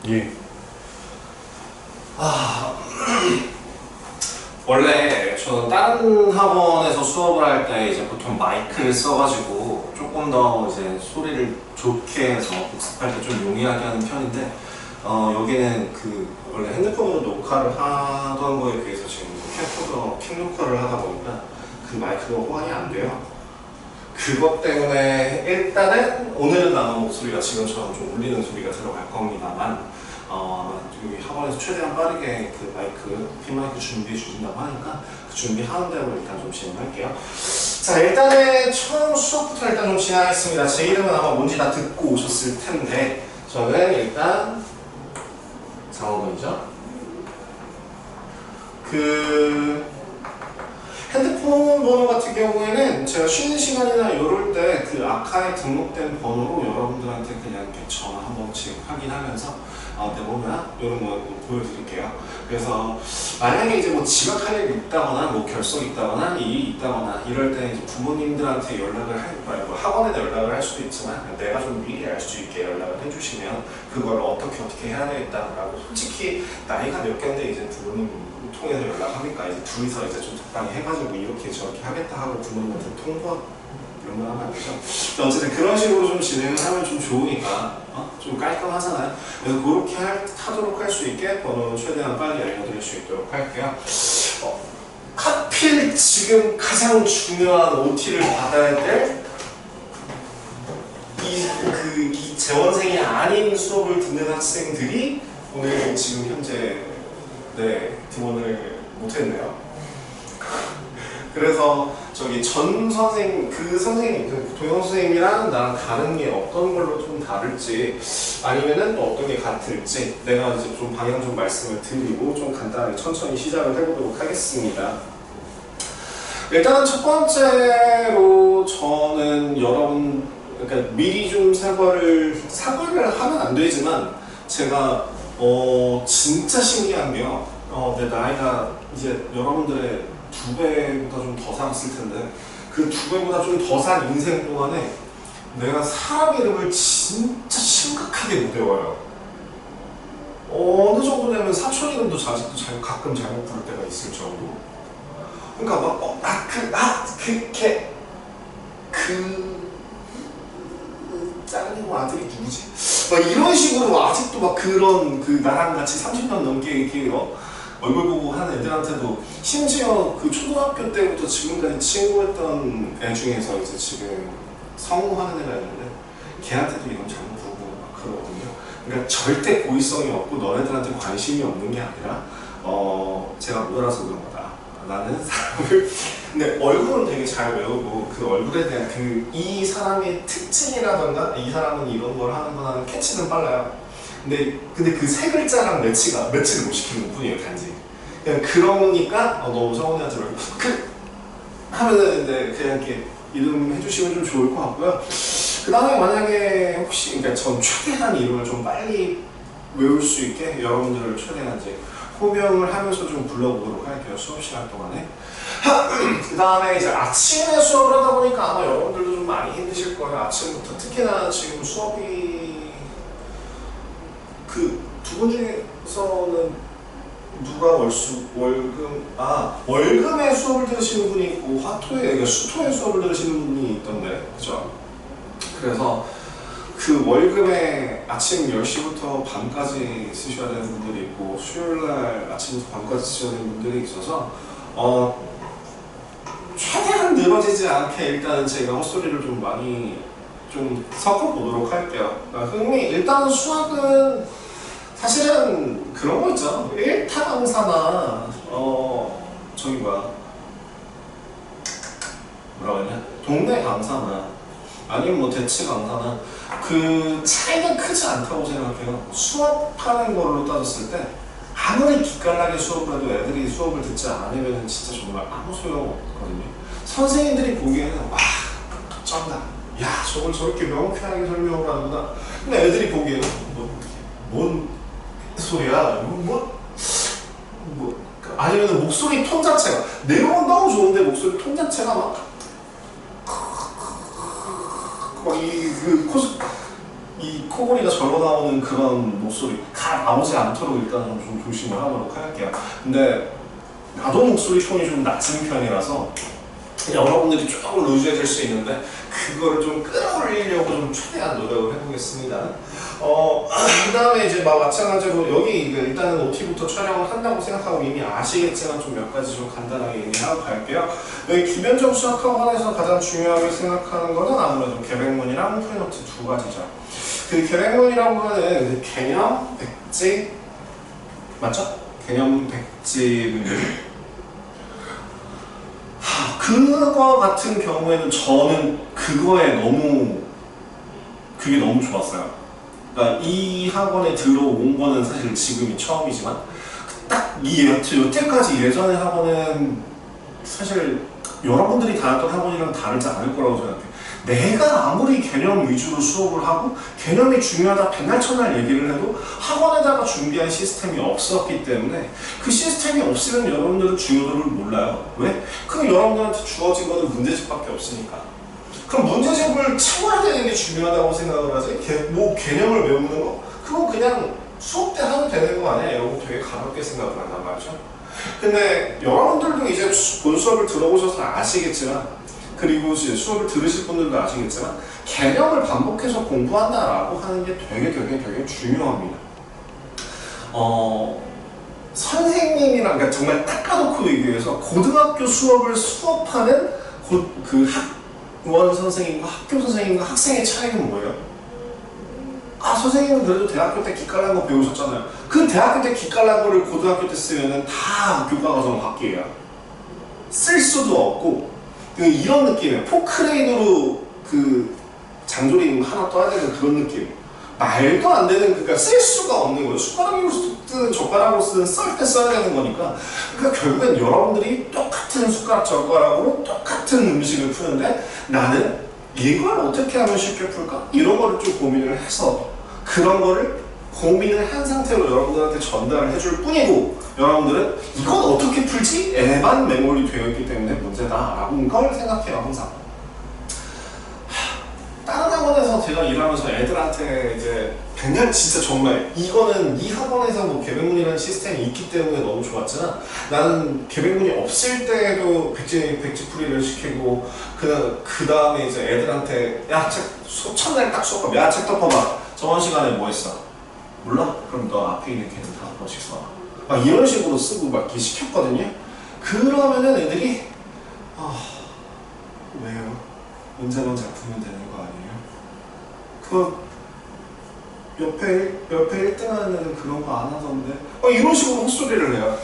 예. 원래 저는 다른 학원에서 수업을 할 때 이제 보통 마이크를 써가지고 조금 더 이제 소리를 좋게 해서 복습할 때 좀 용이하게 하는 편인데 여기는 원래 핸드폰으로 녹화를 하던 거에 비해서 지금 캠코더 캠 녹화를 하다 보니까 그 마이크가 호환이 안 돼요. 그것 때문에 일단은 오늘은 아마 목소리가 지금처럼 좀 울리는 소리가 들어갈 겁니다만 여기 학원에서 최대한 빠르게 그 마이크, 핀마이크 준비해 주신다고 하니까 그 준비하는 대로 일단 좀 진행할게요. 자, 일단은 처음 수업부터 일단 좀 진행하겠습니다. 제 이름은 아마 뭔지 다 듣고 오셨을 텐데 저는 일단 장호건이죠. 핸드폰 번호 같은 경우에는 제가 쉬는 시간이나 이럴 때 그 아카에 등록된 번호로 여러분들한테 그냥 이렇게 전화 한 번씩 확인하면서 내보면 이런 거 보여드릴게요. 그래서 만약에 이제 뭐 지각할 일이 있다거나 뭐 결석이 있다거나 일이 있다거나 이럴 때 이제 부모님들한테 연락을 말고 학원에다 연락을 할 수도 있지만 내가 좀 미리 알 수 있게 연락을 해주시면 그걸 어떻게 해야 되겠다라고 솔직히 나이가 몇 개인데 이제 부모님 통해서 연락하니까 이제 둘이서 이제 좀 적당히 해가지고 이렇게 저렇게 하겠다 하고 부모님한테 통보 이런 거 하면 안 되죠. 어쨌든 그런 식으로 좀 진행을 하면 좀 좋으니까 좀 깔끔하잖아요. 그래서 그렇게 하도록 할 수 있게 번호는 최대한 빨리 알려드릴 수 있도록 할게요. 하필 지금 가장 중요한 OT를 받아야 될 이 재원생이 아닌 수업을 듣는 학생들이 오늘 지금 현재 등원을 못했네요. 그래서 저기 전 선생님, 선생님, 동영 선생님이랑 나랑 다른 게 어떤 걸로 좀 다를지 아니면은 또 어떤 게 같을지 내가 이제 좀 방향 좀 말씀을 드리고 좀 간단하게 천천히 시작을 해보도록 하겠습니다. 일단은 첫 번째로 저는 그러니까 미리 좀 사과를 하면 안 되지만 제가 진짜 신기한 게요. 내 나이가 이제 여러분들의 2배보다 좀 더 살았을 텐데 그 2배보다 좀 더 산 인생 동안에 내가 사람 이름을 진짜 심각하게 못 외워요. 어느 정도 되면 사촌 이름도 아직도 가끔 잘못 부를 때가 있을 정도. 그러니까 짱이고 아들이 누구지? 막 이런 식으로 아직도 막 그런 나랑 같이 30년 넘게 이렇게 얼굴 보고 하는 애들한테도 심지어 그 초등학교 때부터 지금까지 친구했던 애 중에서 이제 지금 성우하는 애가 있는데 걔한테도 이런 잘못 부르고 막 그러거든요. 그러니까 절대 고의성이 없고 너네들한테 관심이 없는 게 아니라 제가 못 알아서 그런 거다. 나는 사람을 근데 얼굴은 되게 잘 외우고 그 얼굴에 대한 이 사람의 특징이라던가 이 사람은 이런 걸 하는구나 캐치는 빨라요. 근데 그 세 글자랑 매치를 못 시키는 뿐이에요, 단지. 그냥 그러니까 너무 성훈이한테 하면은 근데 그냥 이렇게 이름 해주시면 좀 좋을 것 같고요. 그 다음에 만약에 혹시 그러니까 전 최대한 이름을 좀 빨리 외울 수 있게 여러분들을 최대한 이제 호명을 하면서 좀 불러보도록 할게요, 수업 시간 동안에. 그 다음에 이제 아침에 수업을 하다 보니까 아마 여러분들도 좀 많이 힘드실 거예요. 아침부터 특히나 지금 수업이 두 분 중에서는 누가 월금에 수업을 들으시는 분이 있고 그러니까 수토에 수업을 들으시는 분이 있던데, 그죠? 그래서 그 월금에 아침 10시부터 밤까지 쓰셔야 되는 분들이 있고 수요일날 아침부터 밤까지 쓰셔야 되는 분들이 있어서 최대한 늘어지지 않게 일단 제가 헛소리를 좀 많이 좀 섞어보도록 할게요. 일단 수학은 사실은 그런 거 있죠. 1타 강사나 저기 뭐라고 하냐, 동네 강사나 아니면 뭐 대치 강사나 그 차이가 크지 않다고 생각해요. 수업하는 걸로 따졌을 때 아무리 기깔나게 수업을 해도 애들이 수업을 듣지 않으면 진짜 정말 아무 소용없거든요. 선생님들이 보기에는 와 쩐다, 야 저걸 저렇게 명쾌하게 설명을 하는구나. 근데 애들이 보기에는 뭔 소리야? 아니면 목소리 톤 자체가 내용은 너무 좋은데 목소리 톤 자체가 이 코골이가 절로 나오는 그런 목소리 가 나오지 않도록 일단 좀 조심을 하도록 할게요. 근데 나도 목소리 톤이 좀 낮은 편이라서 여러분들이 조금 루즈해질 수 있는데 그거를 좀 끌어올리려고 좀 최대한 노력을 해보겠습니다. 그 다음에 이제 막 마찬가지로 여기 일단은 OT부터 촬영을 한다고 생각하고 이미 아시겠지만 좀 몇 가지 좀 간단하게 얘기하고 갈게요. 여기 기변적 수학학원에서 가장 중요하게 생각하는 것은 아무래도 계백문이랑 프리노트 두 가지죠. 그 계백문이라고 하는 개념 백지 맞죠? 개념 백지 문제. 그거 같은 경우에는 저는 그게 너무 좋았어요. 그러니까 이 학원에 들어온 거는 사실 지금이 처음이지만 딱 여태까지 예전의 학원은 사실 여러분들이 다녔던 학원이랑 다르지 않을 거라고 생각해요. 내가 아무리 개념 위주로 수업을 하고 개념이 중요하다 백날 천날 얘기를 해도 학원에다가 준비한 시스템이 없었기 때문에 그 시스템이 없으면 여러분들은 중요도를 몰라요. 왜? 그럼 여러분들한테 주어진 거는 문제집밖에 없으니까. 그럼 문제집을 채워야 되는 게 중요하다고 생각을 하지? 뭐 개념을 외우는 거? 그건 그냥 수업 때 하면 되는 거 아니야? 여러분 되게 가볍게 생각을 한단 말이죠. 근데 여러분들도 이제 본 수업을 들어보셔서 아시겠지만 그리고 수업을 들으실 분들도 아시겠지만 개념을 반복해서 공부한다라고 하는 게 되게 중요합니다. 선생님이랑 그러니까 정말 딱 까놓고 얘기해서 고등학교 수업을 수업하는 그 학원 선생님과 학교 선생님과 학생의 차이는 뭐예요? 선생님은 그래도 대학교 때 기깔난 거 배우셨잖아요. 그 대학교 때 기깔난 거를 고등학교 때 쓰면은 다 교과과정 바뀌어요. 쓸 수도 없고 이런 느낌이에요. 포크레인으로 그 장조림 하나 떠야 되는 그런 느낌. 말도 안 되는, 그러니까 쓸 수가 없는 거예요. 숟가락으로 쓰든 젓가락으로 쓰든 썰 때 써야 되는 거니까. 그러니까 결국엔 여러분들이 똑같은 숟가락 젓가락으로 똑같은 음식을 푸는데 나는 이걸 어떻게 하면 쉽게 풀까? 이런 거를 좀 고민을 해서 그런 거를 고민을 한 상태로 여러분들한테 전달을 해줄 뿐이고 여러분들은 이건 어떻게 풀지? 에만 메모리 되어 있기 때문에 문제다라고 걸 생각해요. 항상. 다른 학원에서 제가 일하면서 애들한테 이제 백날 진짜 정말 이거는 이 학원에서 뭐 계백문이라는 시스템이 있기 때문에 너무 좋았지만 나는 계백문이 없을 때에도 백지풀이를 시키고 그 다음에 이제 애들한테 야 책 첫날 딱 수업하면 야 책 덮어봐. 저번 시간에 뭐 했어? 몰라? 그럼 너 앞에 있는 걔는 5번씩 써. 막 이런 식으로 쓰고 막 이렇게 시켰거든요. 그러면은 애들이 왜요? 문제만 잘 풀면 되는 거 아니에요? 옆에 1등 하는 애는 그런 거 안 하던데 이런 식으로 헛소리를 해요.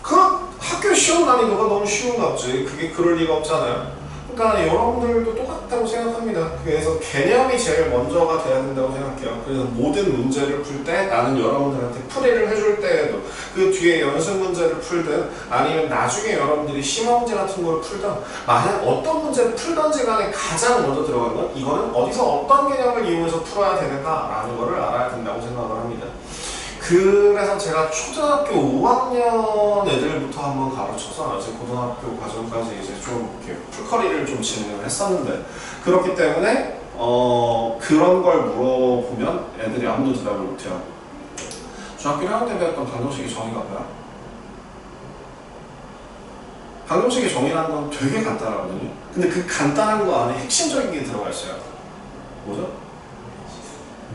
그 학교 시험 난이도가 너무 쉬운가 보지. 그게 그럴 리가 없잖아요. 그러니까 여러분들도 똑같다고 생각합니다. 그래서 개념이 제일 먼저가 돼야 된다고 생각해요. 그래서 모든 문제를 풀 때 나는 여러분들한테 풀이를 해줄 때에도 그 뒤에 연습 문제를 풀든 아니면 나중에 여러분들이 심화 문제 같은 걸 풀든 만약 어떤 문제를 풀던지 간에 가장 먼저 들어가는 건 이거는 어디서 어떤 개념을 이용해서 풀어야 되는가라는 거를 알아야 된다고 생각을 합니다. 그래서 제가 초등학교 5학년 애들부터 한번 가르쳐서 이제 고등학교 과정까지 이제 좀 이렇게 풀커리를 좀 진행을 했었는데 그렇기 때문에 그런 걸 물어보면 애들이 아무도 대답을 못해요. 중학교 1학년 때 배웠던 방정식의 정의가 뭐야? 방정식의 정의라는 건 되게 간단하거든요. 근데 그 간단한 거 안에 핵심적인 게 들어가 있어요. 뭐죠?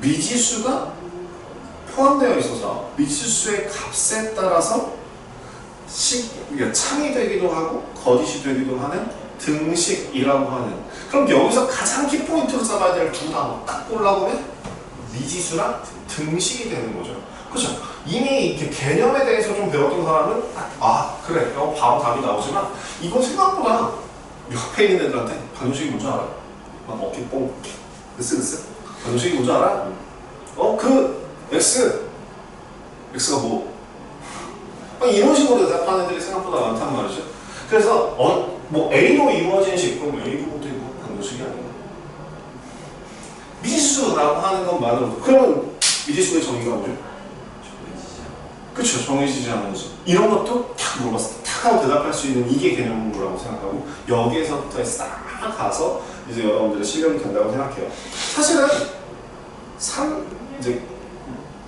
미지수가 포함되어 있어서 미지수의 값에 따라서 창이 되기도 하고 거짓이 되기도 하는 등식이라고 하는. 그럼 여기서 가장 키포인트로 잡아야 될 두 단어 딱 골라보면 미지수랑 등식이 되는 거죠. 그렇죠? 이미 이렇게 개념에 대해서 좀 배웠던 사람은 그래 바로 답이 나오지만 이거 생각보다 옆에 있는 애들한테 방정식이 뭔지 알아? 막 어깨 뽕 으쓱 방정식이 뭔지 알아? X가 뭐? 이런 식으로 대답하는 애들이 생각보다 많단 말이죠. 그래서 뭐 A로 이루어진 식, 그럼 A부분도 이거 방정식이 아니야. 미지수라고 하는 것만으로도 그러면 미지수의 정의가 뭐죠? 그렇죠. 정해지지 않은 수. 이런 것도 탁 물어봤을 때 탁 하고 대답할 수 있는 이게 개념문구라고 생각하고 여기에서부터 싹 가서 이제 여러분들의 실력이 된다고 생각해요. 사실은 이제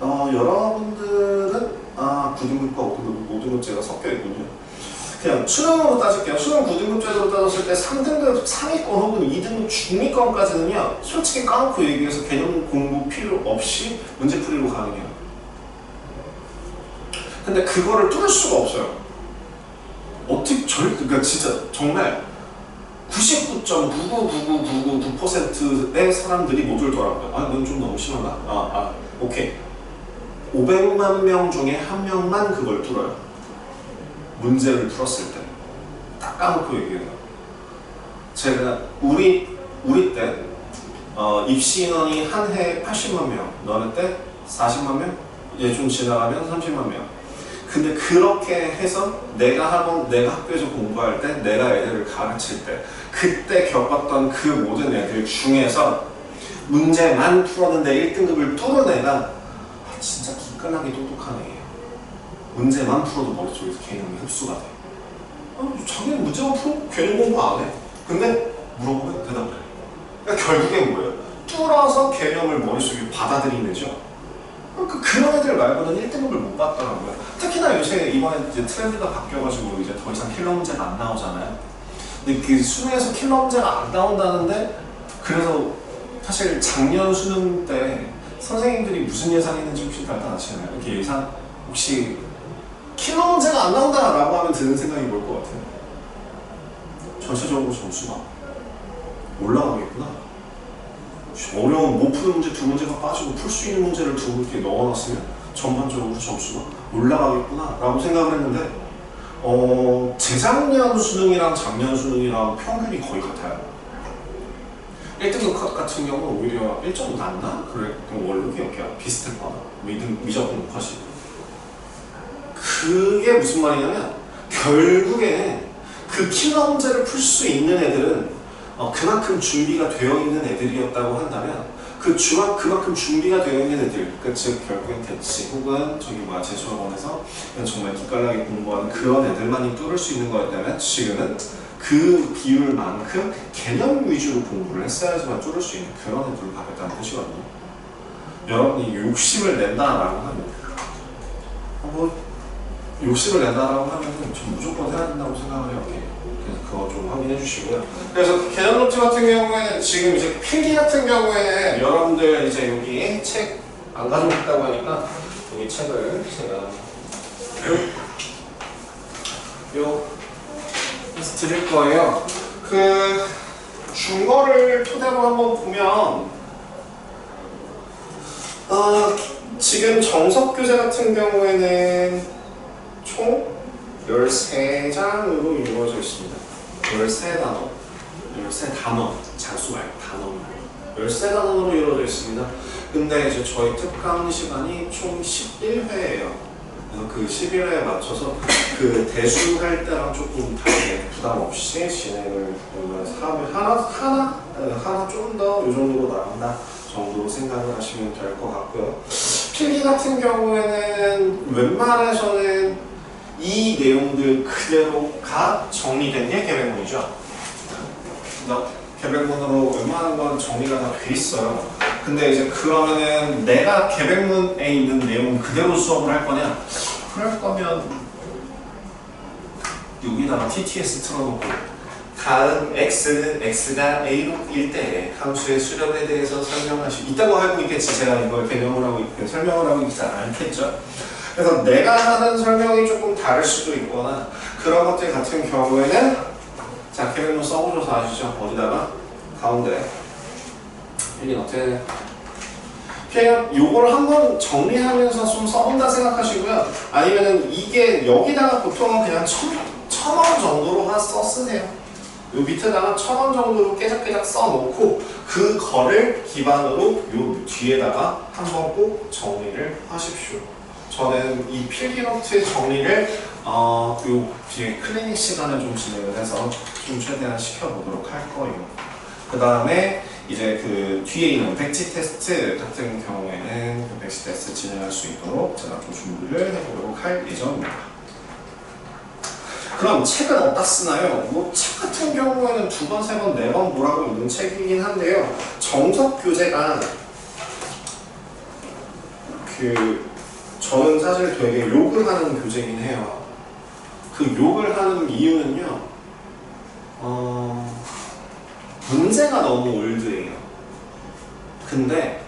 여러분들은 9등급과 5등급제가 섞여 있군요. 그냥 수능으로 따질게요. 수능 9등급제로 따졌을 때 3등급 상위권 혹은 2등급 중위권까지는요, 솔직히 까놓고 얘기해서 개념 공부 필요 없이 문제풀이로 가능해요. 근데 그거를 뚫을 수가 없어요. 어떻게 그러니까 진짜 정말 99.9999999%의 사람들이 못 들더라고요. 그건 좀 너무 심하다. 오케이. 500만 명 중에 한 명만 그걸 뚫어요. 문제를 풀었을 때. 딱 까놓고 얘기해요. 제가 우리 때 입시 인원이 한 해 80만 명, 너네 때 40만 명? 이제 좀 지나가면 30만 명. 근데 그렇게 해서 내가 학교에서 공부할 때, 내가 애들을 가르칠 때, 그때 겪었던 그 모든 애들 중에서 문제만 풀었는데 1등급을 뚫은 애가 진짜 기깔나게 똑똑한 애예요. 문제만 풀어도 머릿속에서 개념이 흡수가 돼. 자기는 문제만 풀고 개념 공부 안 해. 근데 물어보면 대답을 해. 그러니까 결국엔 뭐예요? 뚫어서 개념을 머릿속에 받아들이는죠. 그런 애들 말고는 1등급을 못 받더라고요. 특히나 요새 이번에 이제 트렌드가 바뀌어가지고 이제 더 이상 킬러 문제가 안 나오잖아요. 근데 그 수능에서 킬러 문제가 안 나온다는데, 그래서 사실 작년 수능 때 선생님들이 무슨 예상했는지 혹시 나타나시나요? 이렇게 예상, 혹시 킬러 문제가 안 나온다라고 하면 드는 생각이 뭘 것 같아요? 전체적으로 점수가 올라가겠구나. 어려운 못 푸는 문제 2문제가 빠지고 풀 수 있는 문제를 2개 넣어놨으면 전반적으로 점수가 올라가겠구나 라고 생각을 했는데, 재작년 수능이랑 작년 수능이랑 평균이 거의 같아요. 1등급 컷 같은 경우는 오히려 1점 낮나? 그래, 원래 기억해요. 비슷했거나 미적분 컷이. 그게 무슨 말이냐면, 결국에 그 킬러 문제를 풀 수 있는 애들은 그만큼 준비가 되어 있는 애들이었다고 한다면, 그만큼 준비가 되어 있는 애들, 즉 결국엔 대치 혹은 재수학원에서 정말 기깔나게 공부하는 그런 애들만이 뚫을 수 있는 거였다면, 지금은 그 비율만큼 개념 위주로 공부를 했어야지만 뚫을 수 있는 그런 애들을 가겠다는 뜻이거든요. 여러분이 욕심을 낸다라고 하면, 욕심을 낸다라고 하면 전 무조건 해야 된다고 생각을 해요. 그래서 그거 좀 확인해 주시고요. 그래서 개념 노트 같은 경우에는 지금 이제 필기 같은 경우에는 여러분들 이제 여기 책 안 가져왔다고 하니까 여기 책을 제가 해서 드릴 거예요. 그 중거를 토대로 한번 보면 지금 정석교재 같은 경우에는 총 13장으로 이루어져 있습니다. 13단어, 장수 말고 단어입니다. 13단어로 이루어져 있습니다. 근데 이제 저희 특강 시간이 총 11회예요. 그래서 그 11회에 맞춰서 그 대수할 때랑 조금 다르게 부담 없이 진행을 하나 좀 더 이 정도로 나간다 정도로 생각을 하시면 될 것 같고요. 필기 같은 경우에는 웬만해서는 이 내용들 그대로가 정리된 게 계획문이죠. 계획문으로 웬만한 건 정리가 다 돼 있어요. 근데 이제 그러면은 내가 계획문에 있는 내용 그대로 수업을 할 거냐? 그럴 거면 여기다가 TTS 틀어놓고 다음 x는 x가 a일 때 함수의 수렴에 대해서 설명하시고 있다고 알고 있겠지. 제가 이걸 개념을 하고 설명을 하고 있지 않겠죠. 그래서 내가 하는 설명이 조금 다를 수도 있거나 그런 것들 같은 경우에는 자, 계획문 써보셔서 아시죠? 어디다가? 가운데 필기 노트 그냥 요거를 한번 정리하면서 좀 써본다 생각하시고요. 아니면은 이게 여기다가 보통은 그냥 1,000원 정도로 하나 쓰세요. 요 밑에다가 1,000원 정도로 깨작깨작 써놓고 그거를 기반으로 요 뒤에다가 한번 꼭 정리를 하십시오. 저는 이 필기노트 정리를 요 뒤에 클리닉 시간을 좀 진행을 해서 좀 최대한 시켜보도록 할 거예요. 그 다음에 이제 그 뒤에 있는 백지 테스트 같은 경우에는 그 백지 테스트 진행할 수 있도록 제가 좀 준비를 해보도록 할 예정입니다. 그럼 책은 어디다 쓰나요? 뭐 책 같은 경우에는 2번, 3번, 4번 뭐라고 있는 책이긴 한데요. 정석 교재가 저는 사실 되게 욕을 하는 교재긴 해요. 그 욕을 하는 이유는요, 문제가 너무 올드해요. 근데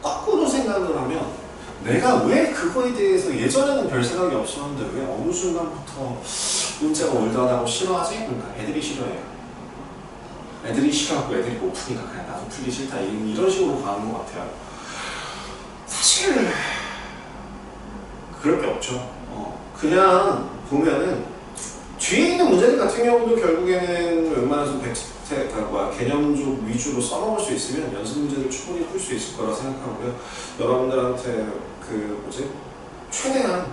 거꾸로 생각을 하면 내가 왜 그거에 대해서 예전에는 별 생각이 없었는데 왜 어느 순간부터 문제가 올드하다고 싫어하지? 그러니까 애들이 싫어해요. 애들이 싫어하고 애들이 못 푸니까 그냥 나도 풀기 싫다 이런 식으로 가는 것 같아요. 사실 그럴 게 없죠. 그냥 보면은 뒤에 있는 문제들 같은 경우도 결국에는 웬만해서 개념적 위주로 써먹을 수 있으면 연습 문제를 충분히 풀 수 있을 거라 생각하고요. 여러분들한테 최대한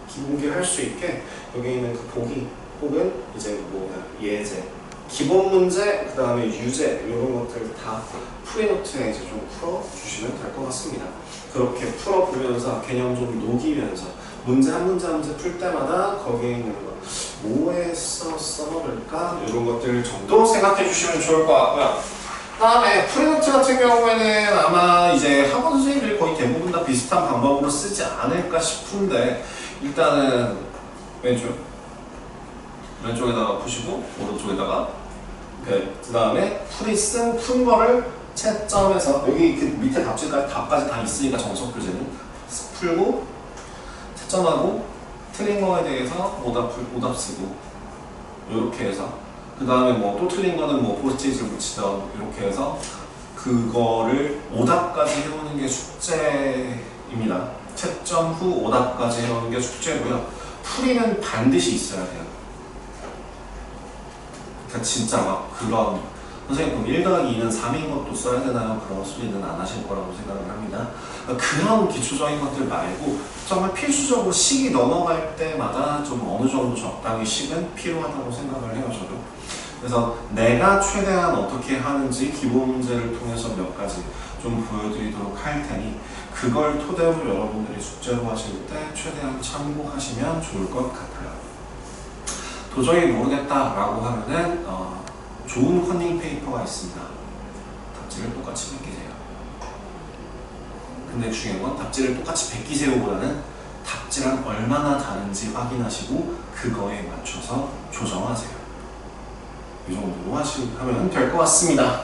기본기 할 수 있게 여기 있는 그 보기 혹은 이제 예제, 기본 문제, 그 다음에 유제 이런 것들 다 프리노트에 이제 좀 풀어주시면 될 것 같습니다. 그렇게 풀어보면서 개념 좀 녹이면서 문제 한 문제 한 문제 풀 때마다 거기에 있는 거 뭐에서 써먹을까 이런 것들 정도 생각해 주시면 좋을 것 같고요. 다음에 프리노트 같은 경우에는 아마 이제 학원 선생님들이 거의 대부분 다 비슷한 방법으로 쓰지 않을까 싶은데 일단은 왼쪽에다가 푸시고 오른쪽에다가 그 다음에 푼 거를 채점해서 여기 그 밑에 답까지 다 있으니까 정석 교재는 풀고 채점하고 틀린 거에 대해서 오답 쓰고 이렇게 해서 그 다음에 뭐 또 틀린 거는 뭐 포스트잇을 붙이던 이렇게 해서 그거를 오답까지 해오는 게 숙제입니다. 채점 후 오답까지 해오는 게 숙제고요. 풀이는 반드시 있어야 돼요. 그러니까 진짜 막 그런 선생님 그럼 1 더하기 2는 3인 것도 써야 되나요? 그런 소리는 안 하실 거라고 생각을 합니다. 그러니까 그런 기초적인 것들 말고 정말 필수적으로 식이 넘어갈 때마다 좀 어느 정도 적당히 식은 필요하다고 생각을 해요, 저도. 그래서 내가 최대한 어떻게 하는지 기본 문제를 통해서 몇 가지 좀 보여드리도록 할 테니 그걸 토대로 여러분들이 숙제로 하실 때 최대한 참고하시면 좋을 것 같아요. 도저히 모르겠다라고 하면은 좋은 컨닝 페이퍼가 있습니다. 답지를 똑같이 베끼세요. 근데 중요한 건 답지를 똑같이 베끼세요보다는 답지랑 얼마나 다른지 확인하시고 그거에 맞춰서 조정하세요. 이 정도로 하면 될 것 같습니다.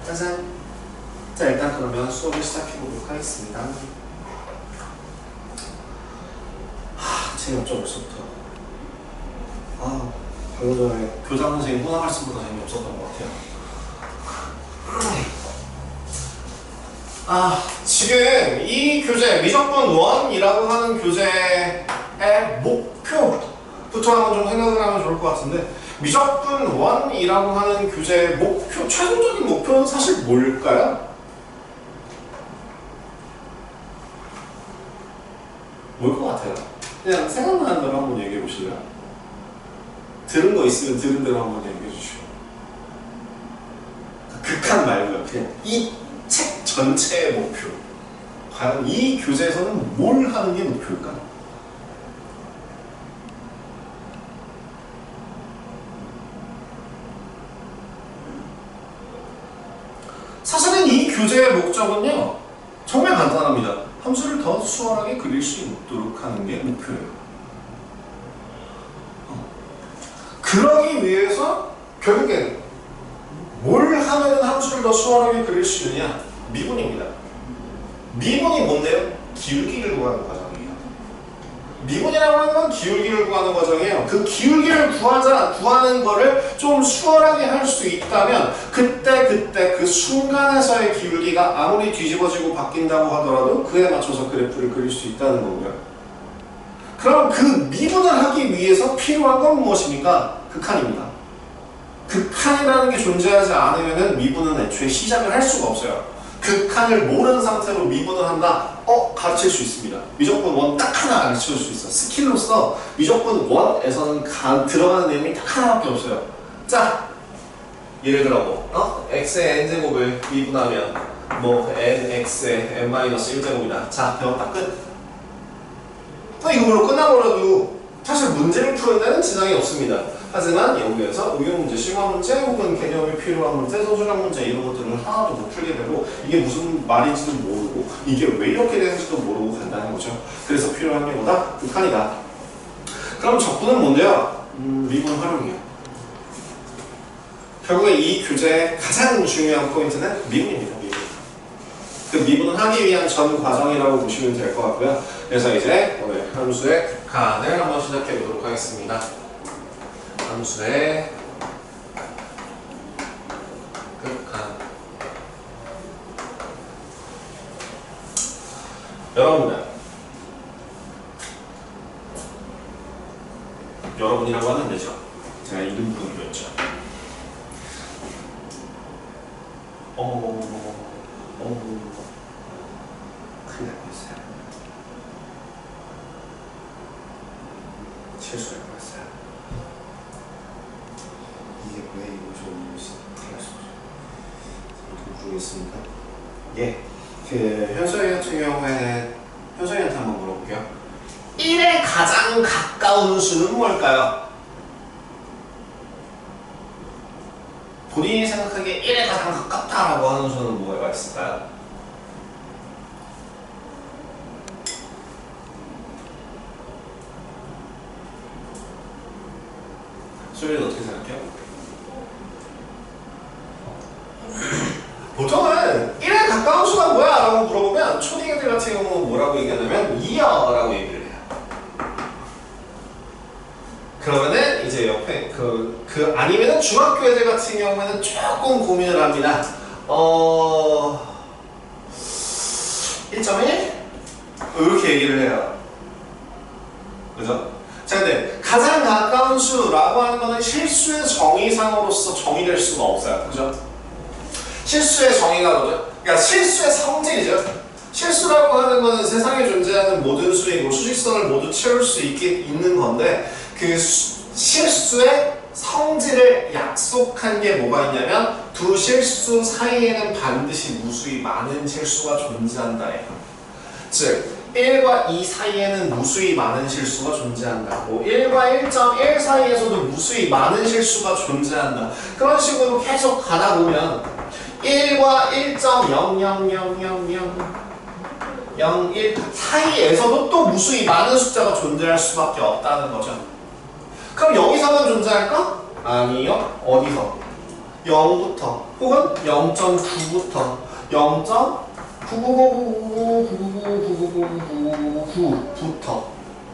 짜잔. 자, 일단 그러면 수업을 시작해 보도록 하겠습니다. 재미없죠, 벌써부터. 방금 전에 교장 선생님 문화 말씀보다 재미없었던 것 같아요. 지금 이 교재, 미적분 1이라고 하는 교재의 목표부터 한번 좀 생각을 하면 좋을 것 같은데 미적분 1이라고 하는 교재의 목표, 최종적인 목표는 사실 뭘까요? 뭘 것 같아요? 그냥 생각나는 대로 한번 얘기해 보실래요? 들은 거 있으면 들은 대로 한번 얘기해 주시고 극한 말고요. 그냥 이 책 전체의 목표 과연 이 교재에서는 뭘 하는 게 목표일까? 사실은 이 교재의 목적은요 정말 간단합니다. 함수를 더 수월하게 그릴 수 있도록 하는 게 목표예요. 그러기 위해서 결국엔 뭘 하면 함수를 더 수월하게 그릴 수 있느냐? 미분입니다. 미분이 뭔데요? 기울기를 구하는 과정이에요. 미분이라고 하는 건 기울기를 구하는 과정이에요. 그 기울기를 구하는 거를 좀 수월하게 할 수 있다면 그때 그 순간에서의 기울기가 아무리 뒤집어지고 바뀐다고 하더라도 그에 맞춰서 그래프를 그릴 수 있다는 거고요. 그럼 그 미분을 하기 위해서 필요한 건 무엇입니까? 극한입니다. 극한이라는 게 존재하지 않으면 미분은 애초에 시작을 할 수가 없어요. 극한을 모르는 상태로 미분을 한다? 가르칠 수 있습니다. 미적분 1 딱 하나 가르칠 수 있어. 스킬로서 미적분 1에서는 들어가는 내용이 딱 하나밖에 없어요. 자, 예를 들어 x의 n제곱을 미분하면 nx의 n-1제곱이다. 자, 배웠다. 끝. 이걸로 끝나버려도 사실 문제를 푸는 데는 지장이 없습니다. 하지만 여기에서 응용 문제, 심화 문제 혹은 개념이 필요한 문제, 소수령 문제 이런 것들은 하나도 못 풀게 되고 이게 무슨 말인지도 모르고 이게 왜 이렇게 되는지도 모르고 간다는 거죠. 그래서 필요한 게 뭐다? 극한이다. 그럼 적분은 뭔데요? 미분 활용이요. 결국에 이 교재의 가장 중요한 포인트는 미분입니다. 미분. 그 미분을 하기 위한 전 과정이라고 보시면 될 것 같고요. 그래서 이제 오늘 함수의 극한을 한번 시작해 보도록 하겠습니다. 함수의 극한. 여러분이라고 하면 되죠. 제가 이름 부르기로 했죠. 큰일 날 뻔했어요. 실수할 뻔했어요. 이게 왜 이거 좀 생각할 수 없죠. 모르겠습니다. 예, 그 현석이 같은 경우에는 현석이한테 한번 물어볼게요. 1에 가장 가까운 수는 뭘까요? 본인이 생각하기에 1에 가장 가깝다라고 하는 수는 뭐가 있을까요? 소리는 어떻게 생각해요? 보통은 1에 가까운 수가 뭐야? 라고 물어보면 초딩애들 같은 경우는 뭐라고 얘기하냐면 2야 라고 얘기를 해요. 그러면은 이제 옆에 아니면은 중학교 애들 같은 경우에는 조금 고민을 합니다. 1.1? 이렇게 얘기를 해요. 그죠? 자, 근데 가장 가까운 수라고 하는 거는 실수의 정의상으로서 정의될 수가 없어요. 그죠? 실수의 정의가 뭐죠? 그러니까 실수의 성질이죠. 실수라고 하는 거는 세상에 존재하는 모든 수이고 수직선을 모두 채울 수 있는 건데 그 실수의 성질을 약속한 게 뭐가 있냐면 두 실수 사이에는 반드시 무수히 많은 실수가 존재한다예요. 즉 1과 2 사이에는 무수히 많은 실수가 존재한다. 뭐 1과 1.1 사이에서도 무수히 많은 실수가 존재한다. 그런 식으로 계속 가다 보면 1과 1.0000001 사이에서도 또 무수히 많은 숫자가 존재할 수밖에 없다는 거죠. 그럼 여기서만 존재할까? 아니요. 어디서? 0부터 혹은 0.9부터 0.9999999999999부터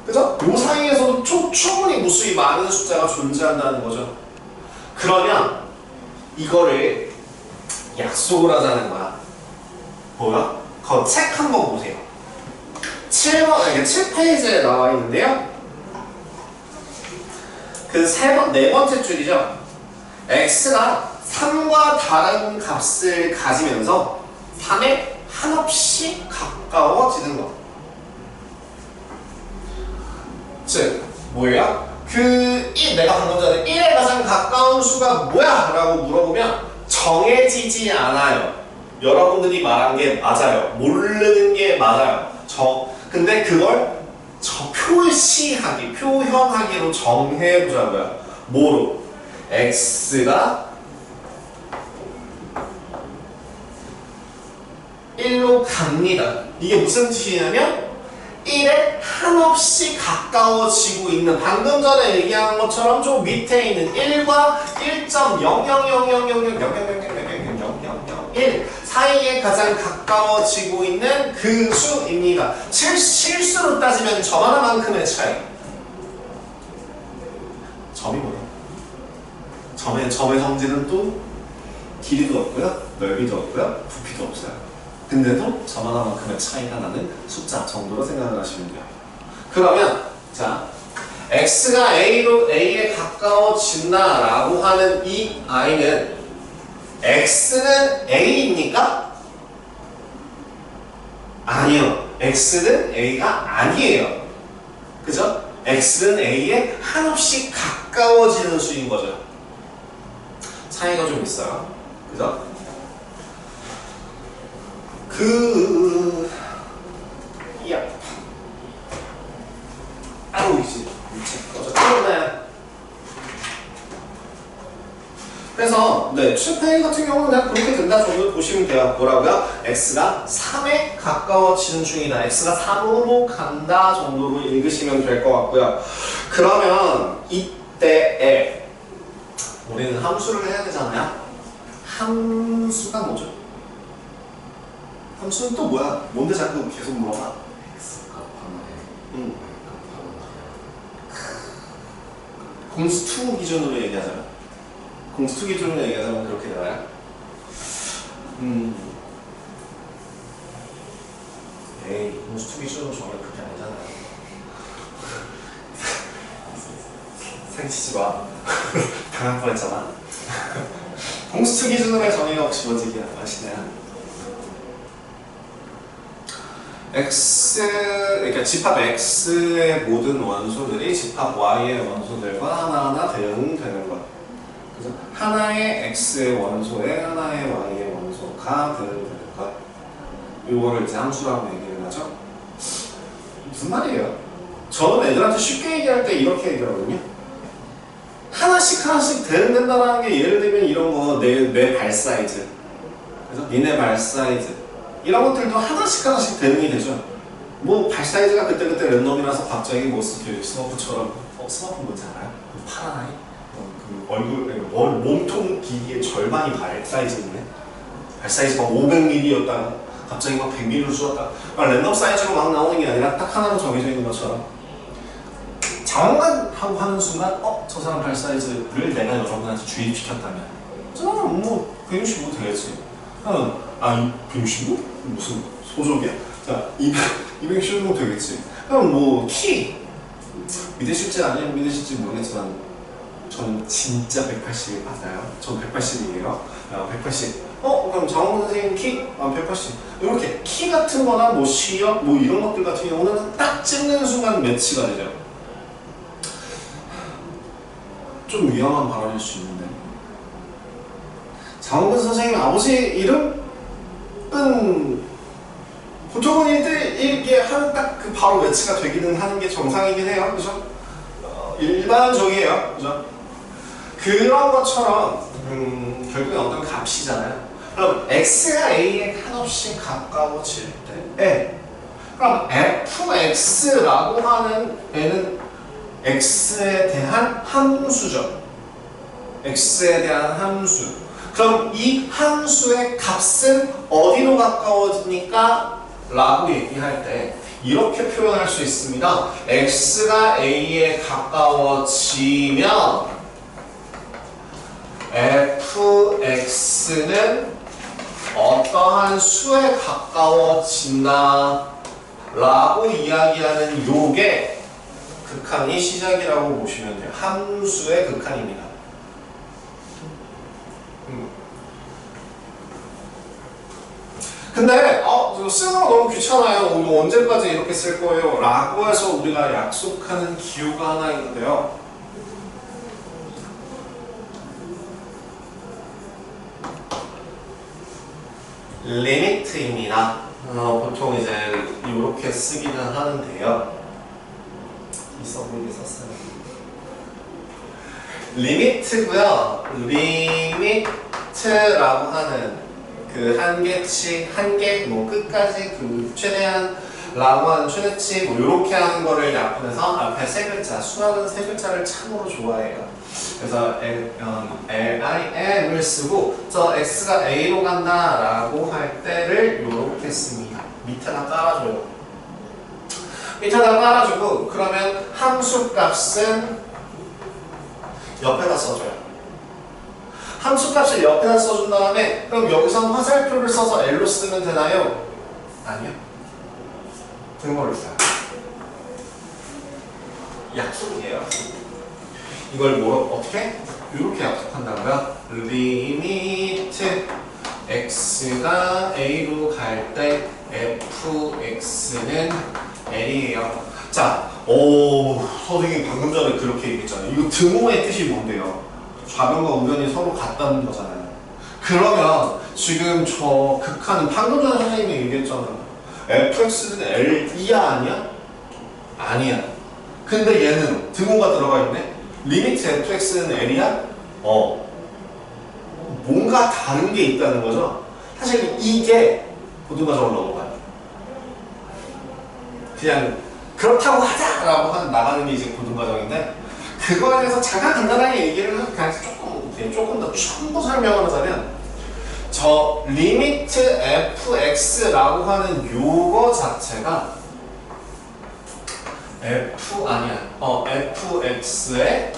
그죠? 요 사이에서도 충분히 무수히 많은 숫자가 존재한다는 거죠. 그러면 이거를 약속을 하자는 거야. 뭐야? 그 책 한번 보세요. 7페이지에 나와 있는데요. 그 네 번째 줄이죠. x가 3과 다른 값을 가지면서 3에 한없이 가까워지는 것. 즉 뭐예요? 내가 방금 전에 1에 가장 가까운 수가 뭐야? 라고 물어보면 정해지지 않아요. 여러분들이 말한 게 맞아요. 모르는 게 맞아요. 근데 그걸 표현하기로 정해보자고요. 뭐로? x가 1로 갑니다. 이게 무슨 뜻이냐면 1에 한없이 가까워지고 있는 방금 전에 얘기한 것처럼 좀 밑에 있는 1과 1.000000000000001 사이에 가장 가까워지고 있는 그 수입니다. 실수로 따지면 점 하나만큼의 차이. 점이 뭐야? 점의 성질은 또 길이도 없고요, 넓이도 없고요, 부피도 없어요. 근데도 점 하나만큼의 차이가 나는 숫자 정도로 생각을 하시면 돼요. 그러면 자, x가 a에 가까워진다라고 하는 이 i는 x는 a입니까? 아니요. x는 a가 아니에요. 그죠? x는 a에 한없이 가까워지는 수인 거죠. 차이가 좀 있어요. 그죠? 아우, 이제 꺼져. 네, 최페이 같은 경우는 그냥 그렇게 된다 정도 보시면 돼요. 뭐라고요? x가 3에 가까워지는 중이다. x가 3으로 간다 정도로 읽으시면 될 것 같고요. 그러면 이때에 우리는 함수를 해야 되잖아요. 함수가 뭐죠? 함수는 또 뭐야? 뭔데 자꾸 계속 물어봐? 공수2 기준으로 얘기하자면 공수2 기준으로 얘기하자면 그렇게 나와요. 에이, 공수2 기준으로 정말 그렇게 아니잖아요. 사기치지 마. 당할 뻔했잖아. 공수2 기준으로의 정의가 혹시 뭔지 아시나요? 그러니까 집합 x의 모든 원소들이 집합 y의 원소들과 하나하나 대응되는 것. 그래서 하나의 x의 원소에 하나의 y의 원소가 대응되는 것. 이거를 이제 함수라고 얘기를 하죠. 무슨 말이에요? 저는 애들한테 쉽게 얘기할 때 이렇게 얘기하거든요. 하나씩 대응된다는 게 예를 들면 이런 거 내 발 사이즈. 그래서 니네 발 사이즈. 이런 것들도 하나씩 대응이 되죠. 뭐 발 사이즈가 그때그때 랜덤이라서 갑자기 뭐 스머프처럼 스머프 뭔지 알아요? 그 파란 아이? 그 얼굴, 몸통 길이의 절반이 발 사이즈인데 발 사이즈가 500mm였다가 갑자기 막 100mm로 줄었다. 랜덤 사이즈로 막 나오는 게 아니라 딱 하나로 정해져 있는 것처럼 장관 하고 하는 순간 저 사람 발 사이즈를 내가 여러분한테 주입시켰다면 저는 뭐 165 되겠지. 165? 무슨 소속이야? 자, 265 되겠지. 그럼 뭐 키 믿으실지 아니면 믿으실지 모르겠지만 저는 진짜 180이 맞아요. 전 180이에요. 180. 그럼 장원 선생님 키? 180. 이렇게 키 같은 거나 뭐 시력 뭐 이런 것들 같은 경우는 딱 찍는 순간 매치가 되죠. 좀 위험한 발언일 수 있는데 장원근 선생님 아버지 이름은 보통은 이게 하는 딱 그 바로 매치가 되기는 하는 게 정상이긴 해요. 그죠? 일반적이에요. 그죠? 그런 것처럼 결국에 어떤 값이잖아요. 그럼 x가 a에 한없이 가까워질 때 그럼 fx라고 하는 애는 x에 대한 함수죠. x에 대한 함수. 그럼 이 함수의 값은 어디로 가까워지니까? 라고 얘기할 때 이렇게 표현할 수 있습니다. x가 a에 가까워지면 fx는 어떠한 수에 가까워진다 라고 이야기하는 요게 극한이 시작이라고 보시면 돼요. 함수의 극한입니다. 근데 쓰는 거 너무 귀찮아요. 이거 언제까지 이렇게 쓸 거예요? 라고 해서 우리가 약속하는 기호가 하나 있는데요. 리미트입니다. 보통 이제 이렇게 쓰기는 하는데요. 있어 보이게 썼어요. 리미트고요. 리미트라고 하는 그 한계치, 한계, 뭐 끝까지 그 최대한 라고 하는 최대치 뭐 요렇게 하는 거를 약분해서 앞에 세 글자, 수학은 세 글자를 참으로 좋아해요. 그래서 LIM을 쓰고 저 X가 A로 간다 라고 할 때를 요렇게 씁니다. 밑에다 깔아줘요. 밑에다 깔아주고 그러면 함수 값은 옆에다 써줘요. 함수값을 옆에다 써준 다음에 그럼 여기서 화살표를 써서 L로 쓰면 되나요? 아니요. 등호를 써요. 약속이에요. 이걸 뭐 어떻게? 이렇게 약속한다고요? 리미트 x가 a로 갈 때 fx는 l이에요. 자, 선생님이 방금 전에 그렇게 얘기했잖아요. 이거 등호의 뜻이 뭔데요? 좌변과 우변이 서로 같다는 거잖아요. 그러면 지금 저 극한은 방금 전에 선생님이 얘기했잖아요. fx는 L이야 아니야? 아니야. 근데 얘는 등호가 들어가 있네? 리미트 fx는 L이야? 뭔가 다른 게 있다는 거죠. 사실 이게 고등과정을 넘어가요. 그냥 그렇다고 하자라고 나가는 게 이제 고등과정인데, 그거에 대해서 잠깐 간단하게 얘기를 해서 그냥 조금 더 좀 더 설명을 하자면, 저 리미트 fx라고 하는 요거 자체가 fx의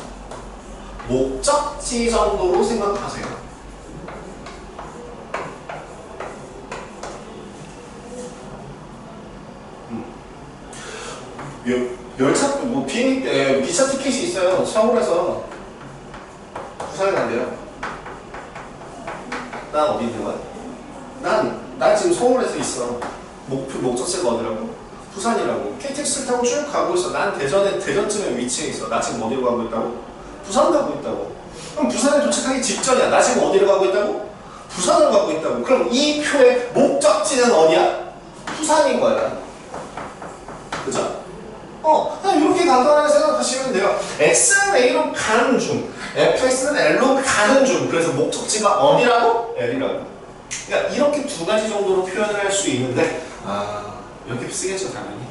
목적지 정도로 생각하세요. 열차, 비행기 때 기차 티켓이 있어요. 서울에서 부산에 간대요. 난 어디 있는 거야? 난 지금 서울에서 있어. 목적지가 어디라고? 부산이라고. KTX를 타고 쭉 가고 있어. 난 대전쯤에 위치해 있어. 나 지금 어디로 가고 있다고? 부산 가고 있다고. 그럼 부산에 도착하기 직전이야. 나 지금 어디로 가고 있다고? 부산으로 가고 있다고. 그럼 이 표의 목적지는 어디야? 부산인 거야. 그죠? 그냥 이렇게 간단하게 생각하시면 돼요. x는 a로 가는 중, fx는 l로 가는 중. 그래서 목적지가 어디라고? l이라고. 그러니까 이렇게 두 가지 정도로 표현을 할 수 있는데, 이렇게 쓰겠죠, 당연히.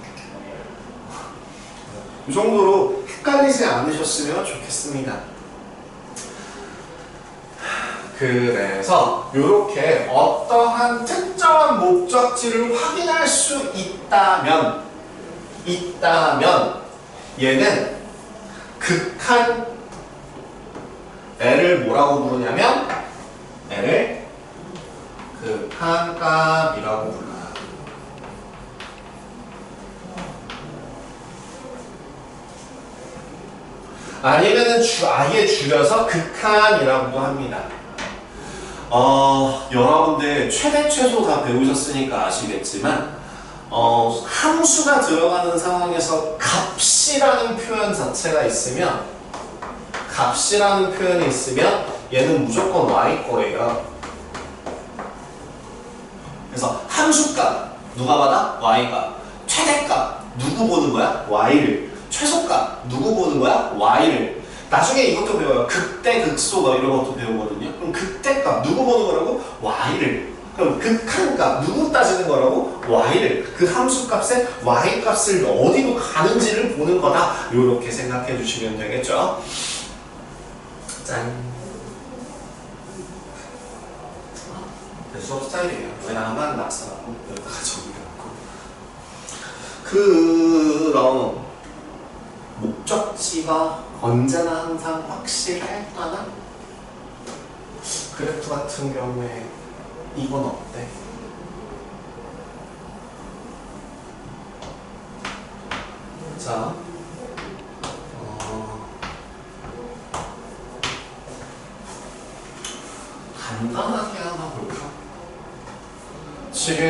이 정도로 헷갈리지 않으셨으면 좋겠습니다. 그래서 이렇게 어떠한 특정한 목적지를 확인할 수 있다면 얘는 극한 L을 뭐라고 부르냐면 L을 극한값이라고 불러요. 아니면은 아예 줄여서 극한이라고도 합니다. 여러분들 최대 최소 다 배우셨으니까 아시겠지만 함수가 들어가는 상황에서 값이라는 표현 자체가 있으면, 값이라는 표현이 있으면 얘는 무조건 y 거예요. 그래서 함수값 누가 받아? y가. 최대값 누구 보는 거야? y를. 최소값 누구 보는 거야? y를. 나중에 이것도 배워요. 극대, 극소 이런 것도 배우거든요. 그럼 극대값 누구 보는 거라고? y를. 그럼 극한값 누구 따지는 거라고? y를. 그 함수값의 y값을 어디로 가는지를 보는 거다. 이렇게 생각해 주시면 되겠죠. 짠. 수업 스타일이에요. 왜냐하면 낙서하고 여기다가 정리하고. 그럼 목적지가 언제나 항상 확실할까나? 그래프 같은 경우에 이건 어때? 자, 간단하게 하나 볼까? 지금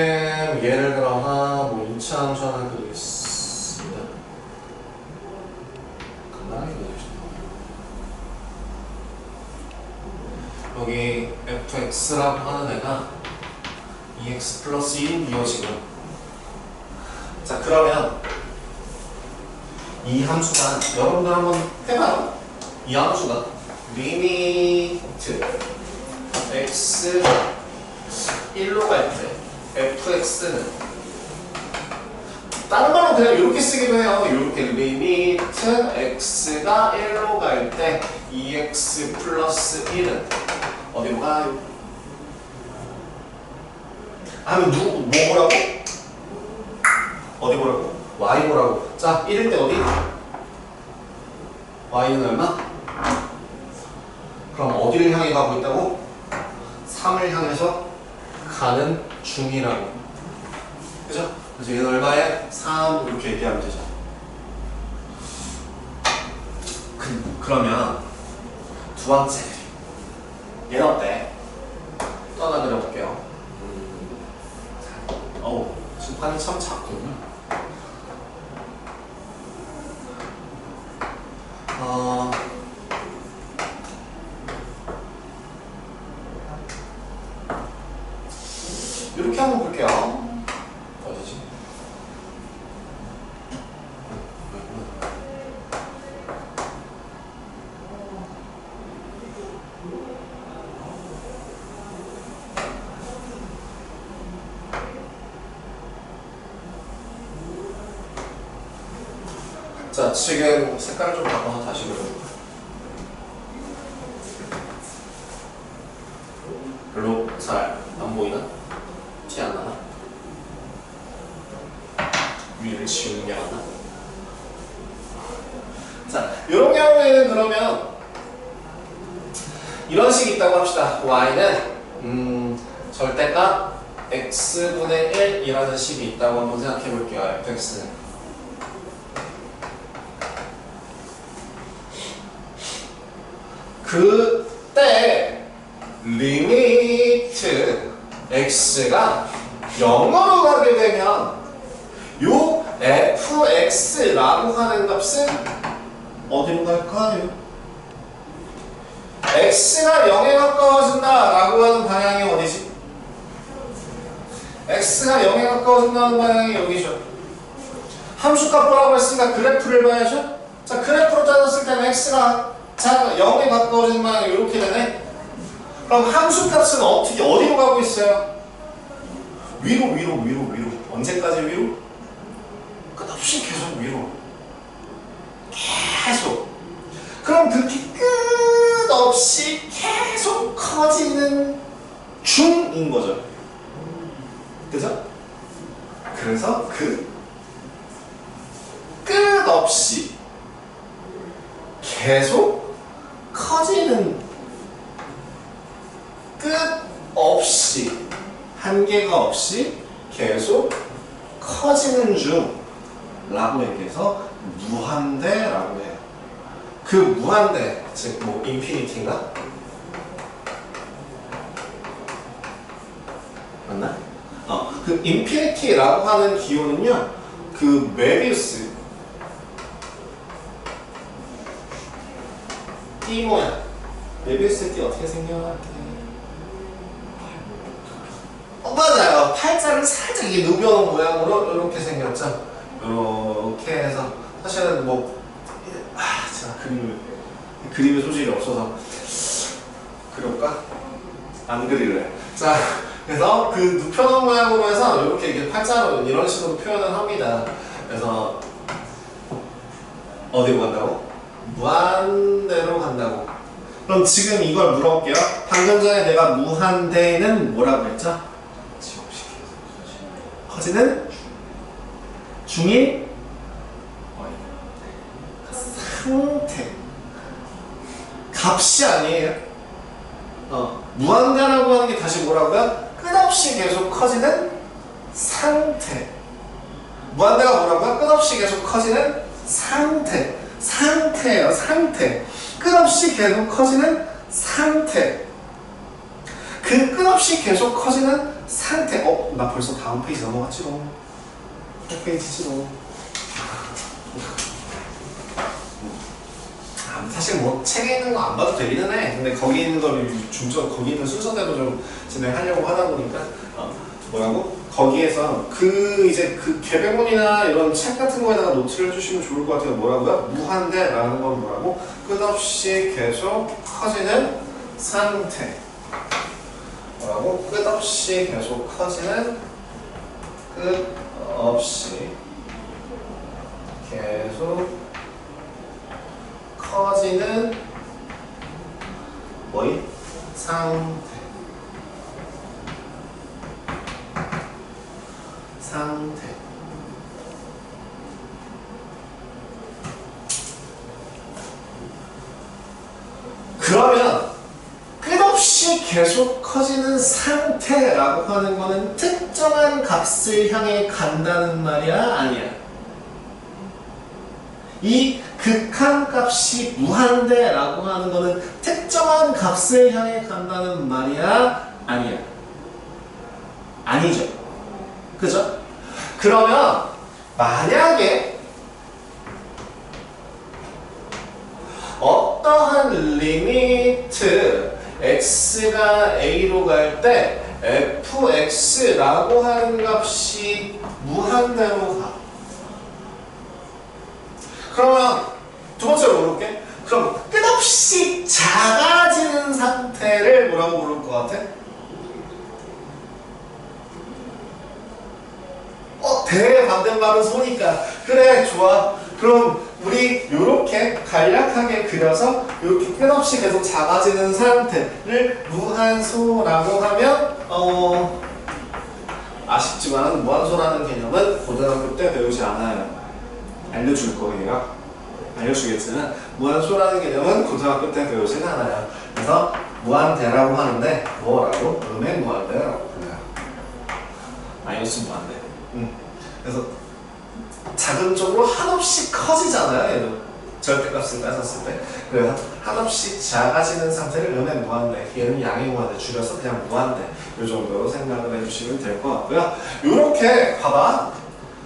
예를 들어서 뭐 2차 함수 하나 그리겠습니다. 간단하게 그려줍시다. 여기 fx라고 하는 애가 2x 플러스 1이요 지금. 자, 그러면 이 함수가 여러분들 한번 해봐요. 이 함수가 리미트 x 1로 갈 때 fx는 다른 말로 그냥 이렇게 쓰기도 해요. 이렇게 리미트 x가 1로 갈 때 2x 플러스 1은 어디로 가요? 하면 뭐라고? 어디 보라고? y 보라고. 자, 1일 때 어디? y는 얼마? 그럼 어디를 향해 가고 있다고? 3을 향해서 가는 중이라고. 그죠? 그래서 얘는 얼마에? 3 이렇게 얘기하면 되죠. 그러면 두 번째 얘는 어때? 또 하나 그려볼게요. 심판이 참 작군요. 이렇게 한번 볼게요. 어디지? 자, 지금 색깔을 좀 바꿔서 다시 그려볼까? 별로 잘 안 보이나? 티 안 나나? 위를 지우는 게 맞나? 자, 이런 경우에는 그러면 이런 식이 있다고 합시다. y는 절대값 x분의 1이라는 식이 있다고 한번 생각해 볼게요. fx는 그때 리미트 x가 0으로 가게 되면 요 fx라고 하는 값은 어디로 갈까요? x가 0에 가까워진다 라고 하는 방향이 어디지? x가 0에 가까워진다는 방향이 여기죠. 함수값 보라고 했으니까 그래프를 봐야죠. 자, 그래프로 따졌을 때는 x가 0에 가까워지는 방향이 이렇게 되네. 그럼 함수값은 어떻게 어디로 가고 있어요? 위로. 언제까지 위로? 끝없이 계속 위로. 계속. 그럼 그렇게 끝없이 계속 커지는 중인 거죠. 그죠? 그래서 그 끝없이 계속 커지는 끝없이 한계가 없이 계속 커지는 중라고 얘기해서 무한대라고 해요. 그 무한대, 즉 뭐 인피니티인가? 맞나? 그 인피니티라고 하는 기호는요, 그 메비우스 띠 모양. 메비우스 띠 어떻게 생겨나? 맞아요. 팔자를 살짝 이렇게 누벼놓은 모양으로 이렇게 생겼죠. 이렇게 해서 사실은 뭐 제가 그림에 소질이 없어서 그럴까? 안 그릴래. 자, 그래서 그 눕혀놓은 모양으로 해서 이렇게 팔자로 이런 식으로 표현을 합니다. 그래서 어디로 간다고? 무한대로 간다고. 그럼 지금 이걸 물어볼게요. 방금 전에 내가 무한대는 뭐라고 했죠? 커지는 중일 상태. 값이 아니에요. 무한대라고 하는 게 다시 뭐라고요? 끝없이 계속 커지는 상태. 무한대가 뭐라고요? 끝없이 계속 커지는 상태. 상태예요. 상태. 끝없이 계속 커지는 상태. 그 끝없이 계속 커지는 상태. 나 벌써 다음 페이지 넘어갔지롱. 100페이지지롱. 사실 뭐 책에 있는 거 안 봐도 되기는 해. 근데 거기 있는 걸 거기 있는 순서대로 좀 진행하려고 하다 보니까 뭐라고? 거기에서 이제 그 계백문이나 이런 책 같은 거에다가 노트를 해주시면 좋을 것 같아요. 뭐라고요? 무한대라는 건 뭐라고? 끝없이 계속 커지는 상태. 뭐라고? 끝없이 계속 커지는 끝없이 계속 커지는 뭐이? 상태. 그러면 끝없이 계속 커지는 상태라고 하는 거는 특정한 값을 향해 간다는 말이야? 아니야? 이 극한값이 무한대라고 하는 거는 특정한 값을 향해 간다는 말이야? 아니야? 아니죠. 그죠? 그러면 만약에 어떠한 리미트 x가 a로 갈 때 fx라고 하는 값이 무한대로 가. 그러면 두 번째로 물어볼게. 그럼 끝없이 작아지는 상태를 뭐라고 부를 것 같아? 대반대말은 소니까. 그래, 좋아. 그럼 우리 이렇게 간략하게 그려서 이렇게 끝없이 계속 작아지는 상태를 무한소라고 하면 아쉽지만 무한소라는 개념은 고등학교 때 배우지 않아요. 알려줄 거예요. 알려주겠지만 무한소라는 개념은 고등학교 때 배우진 않아요. 그래서 무한대라고 하는데 뭐라고? 음의 무한대라고 불러요. 마이너스 무한대. 그래서 작은 쪽으로 한없이 커지잖아요. 얘도 절대값을 따졌을 때. 그래서 한없이 작아지는 상태를 음의 무한대, 얘는 양의 무한대, 줄여서 그냥 무한대 이 정도로 생각을 해주시면 될 것 같고요. 이렇게 봐봐.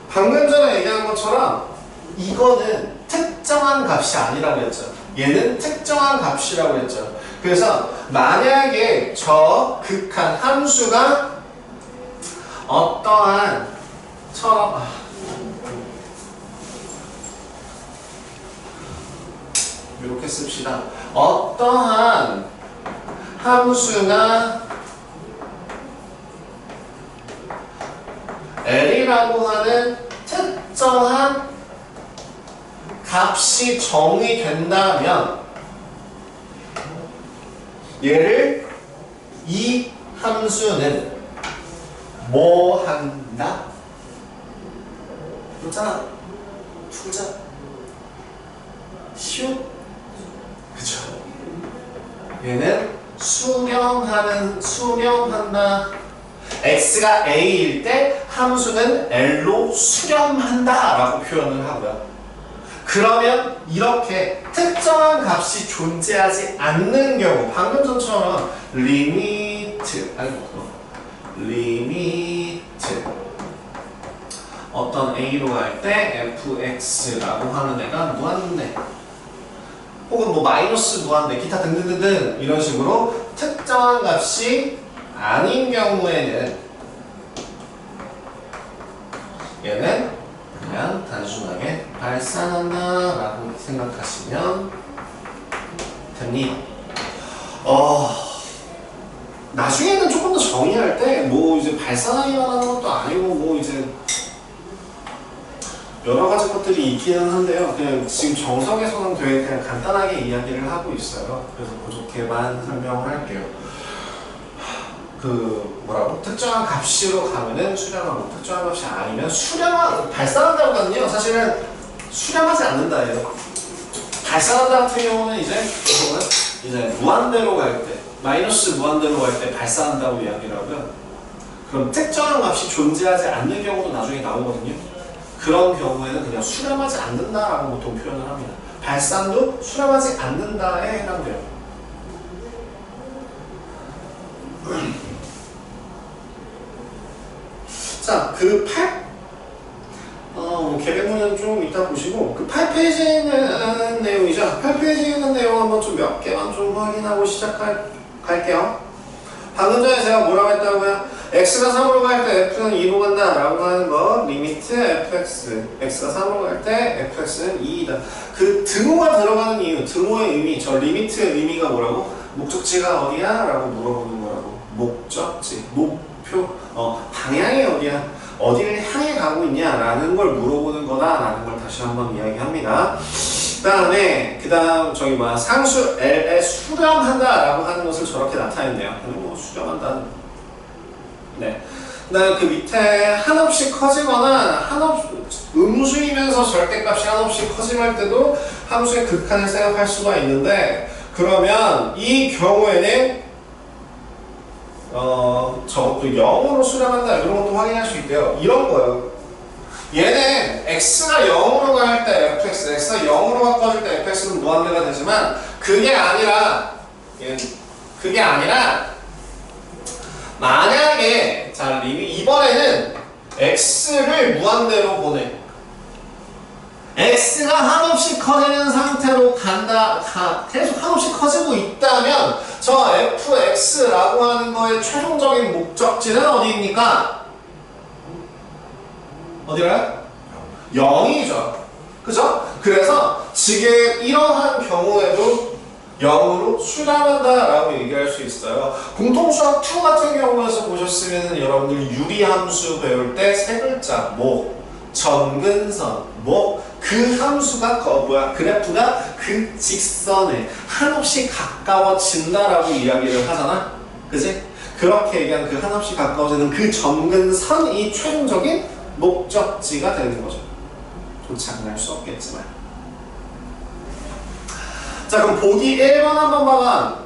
방금 전에 얘기한 것처럼 이거는 특정한 값이 아니라고 했죠. 얘는 특정한 값이라고 했죠. 그래서 만약에 저 극한 함수가 어떠한 이렇게 씁시다. 어떠한 함수가 L이라고 하는 특정한 값이 정의된다면 얘를 이 함수는 뭐 한다? 그렇잖아. 투자. 쉬운? 그쵸? 얘는 수렴한다. x가 a일 때 함수는 l로 수렴한다 라고 표현을 하고요. 그러면 이렇게 특정한 값이 존재하지 않는 경우 방금 전처럼 리미트 어떤 a로 갈 때 fx라고 하는 애가 무한대 혹은 뭐 마이너스 무한대 기타 등등등등 이런 식으로 특정한 값이 아닌 경우에는 얘는 그냥 단순하게 발산한다 라고 생각하시면 됩니다. 나중에는 조금 더 정의할 때 뭐 이제 발산하기만 하는 것도 아니고 뭐 이제 여러 가지 것들이 있기는 한데요. 그냥 지금 정석에서는 되게 그냥 간단하게 이야기를 하고 있어요. 그래서 그렇게만 설명을 할게요. 특정한 값으로 가면은 수렴하고 특정한 값이 아니면 발산한다고 하거든요. 사실은 수렴하지 않는다예요. 발산한다 같은 경우는 이제 무한대로 갈 때, 마이너스 무한대로 갈 때 발산한다고 이야기를 하고요. 그럼 특정한 값이 존재하지 않는 경우도 나중에 나오거든요. 그런 경우에는 그냥 수렴하지 않는다라고 보통 표현을 합니다. 발산도 수렴하지 않는다에 해당돼요. 자, 계획문은 좀 이따 보시고, 8페이지에 있는 내용이죠. 8페이지에 있는 내용 한번 좀 몇 개만 좀 확인하고 시작할게요. 방금 전에 제가 뭐라고 했다고요? x가 3으로 갈 때 f는 2로 간다 라고 하는 거, 리미트 fx. x가 3으로 갈 때 fx는 2이다. 그 등호가 들어가는 이유, 등호의 의미, 저 리미트의 의미가 뭐라고? 목적지가 어디야? 라고 물어보는 거라고. 목적지, 목표, 방향이 어디야? 어디를 향해 가고 있냐라는 걸 물어보는 거다라는 걸 다시 한번 이야기합니다. 그다음 상수 L에 수렴한다라고 하는 것을 저렇게 나타냈네요. 뭐 수렴한다. 네. 그다음 그 밑에 한없이 커지거나 음수이면서 절대값이 한없이 커짐할 때도 함수의 극한을 생각할 수가 있는데 그러면 이 경우에는 저것도 0으로 수렴한다 이런 것도 확인할 수 있대요. 이런 거예요. 얘는 x가 0으로 갈 때 fx, x가 0으로 바꿔줄 때 fx는 무한대가 되지만 그게 아니라 만약에 이번에는 x를 무한대로 보내. x가 한없이 커지는 상태로 계속 한없이 커지고 있다면 저 fx라고 하는 거의 최종적인 목적지는 어디입니까? 어디가요? 0이죠. 그죠? 그래서 지금 이러한 경우에도 0으로 수렴한다라고 얘기할 수 있어요. 공통수학 2 같은 경우에서 보셨으면 여러분들 유리함수 배울 때 세 글자 점근선. 뭐 그 함수가 그래프가 그 직선에 한없이 가까워진다라고 이야기를 하잖아. 그지? 그렇게 얘기한 그 한없이 가까워지는 그 점근선이 최종적인 목적지가 되는 거죠. 도착할 수 없겠지만. 자, 그럼 보기 1번 한번 봐봐.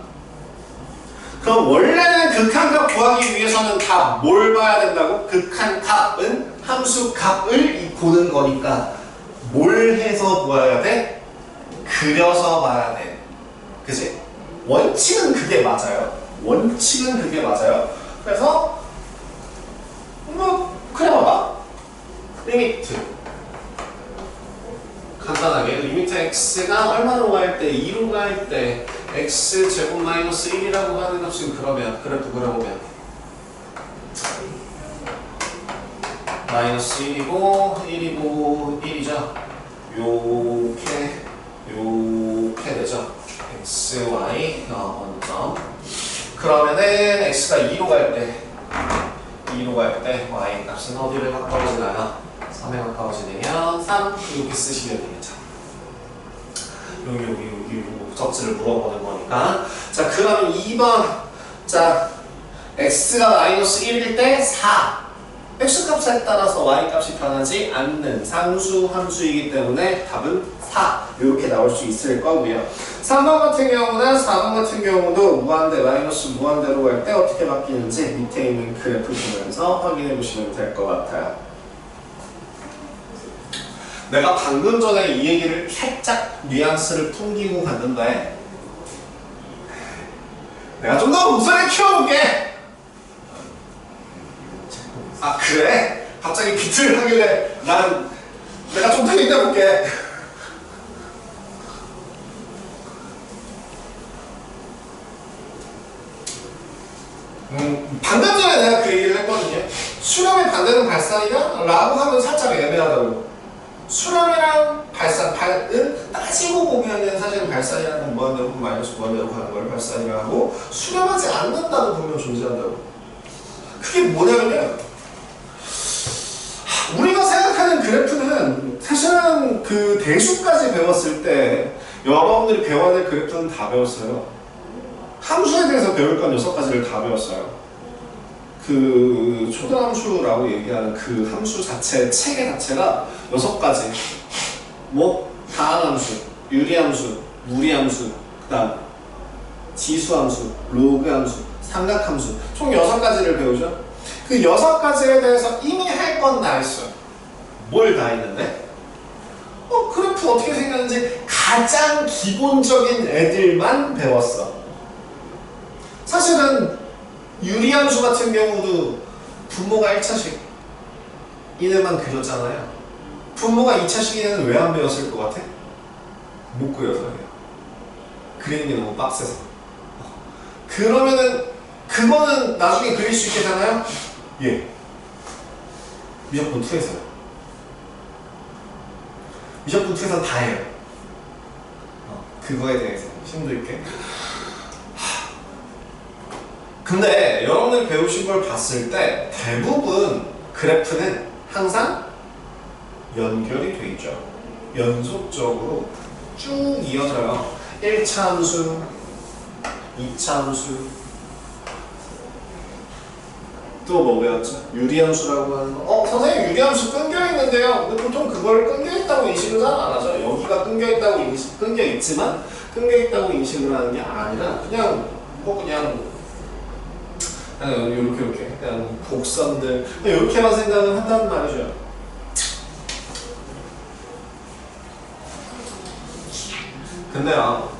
그럼 원래는 극한값 구하기 위해서는 다 뭘 봐야 된다고? 극한값은 함수 값을 보는 거니까 뭘 해서 보아야 돼? 그려서 봐야 돼. 그치? 원칙은 그게 맞아요. 원칙은 그게 맞아요. 그래서 뭐 그려봐봐. 리미트 간단하게 리미트 x가 얼마로 갈 때? 2로 갈 때 x제곱 마이너스 1이라고 하는 값이 그러면 그래프 그려보면 마이너스 1이고 1이고 1이죠. 요렇게 되죠. x, y 원점. 그러면은 x가 2로 갈 때 y 값은 어디를 가까워지나요? 3에 가까워지면 3 이렇게 쓰시면 되겠죠. 여기 적지를 물어보는 거니까. 자, 그러면 2번. 자, x가 마이너스 1일 때 4. x값에 따라서 y값이 변하지 않는 상수 함수이기 때문에 답은 4 이렇게 나올 수 있을 거고요. 3번 같은 경우나 4번 같은 경우도 무한대 마이너스 무한대로 갈 때 어떻게 바뀌는지 밑에 있는 그래프 보면서 확인해 보시면 될 것 같아요. 내가 방금 전에 이 얘기를 살짝 뉘앙스를 풍기고 갔는데 내가 좀 더 목소리 키워볼게. 아, 그래? 갑자기 비트를 하길래 나는 내가 좀 더 얘기해볼게. 방금 전에 내가 그 얘기를 했거든요. 수렴의 반대는 발산이냐? 라고 하면 살짝 애매하다고. 수렴이랑 발산은 따지고 보면은 사실은 발산이라는 건 무한대로 마이너스 무한대로 가는 걸 발산이라고 하고 수렴하지 않는다고 보면 존재한다고. 그게 뭐냐면요. 우리가 생각하는 그래프는 사실은 그 대수까지 배웠을 때 여러분들이 배워야 될 그래프는 다 배웠어요. 함수에 대해서 배울 건 6가지를 다 배웠어요. 그 초등함수라고 얘기하는 그 함수 자체, 체계 자체가 6가지. 뭐 다항함수, 유리함수, 무리함수, 그 다음 지수함수, 로그함수, 삼각함수 총 6가지를 배우죠. 그 6가지에 대해서 이미 할 건 다 했어요. 뭘 다 했는데? 그래프 어떻게 생겼는지 가장 기본적인 애들만 배웠어. 사실은 유리함수 같은 경우도 분모가 1차식 이네만 그렸잖아요. 분모가 2차식이네는 왜 안 배웠을 것 같아? 못 그려서요. 그리는 게 너무 빡세서. 그러면은 그거는 나중에 그릴 수 있겠잖아요? 예. 미적분 2에서요. 미적분 2에서는 다 해요. 그거에 대해서 심도 있게. 근데 여러분들 배우신 걸 봤을 때 대부분 그래프는 항상 연결이 돼 있죠. 연속적으로 쭉 이어져요. 1차 함수, 2차 함수, 또 뭐 배웠죠? 유리함수라고 하는 거. 선생님 유리함수 끊겨있는데요. 근데 보통 그걸 끊겨있다고 인식을 잘 안 하죠. 여기가 끊겨있다고 끊겨있지만 끊겨있다고 인식을 하는 게 아니라 그냥 이렇게 그냥 곡선들 이렇게만 생각을 한다는 말이죠. 근데요,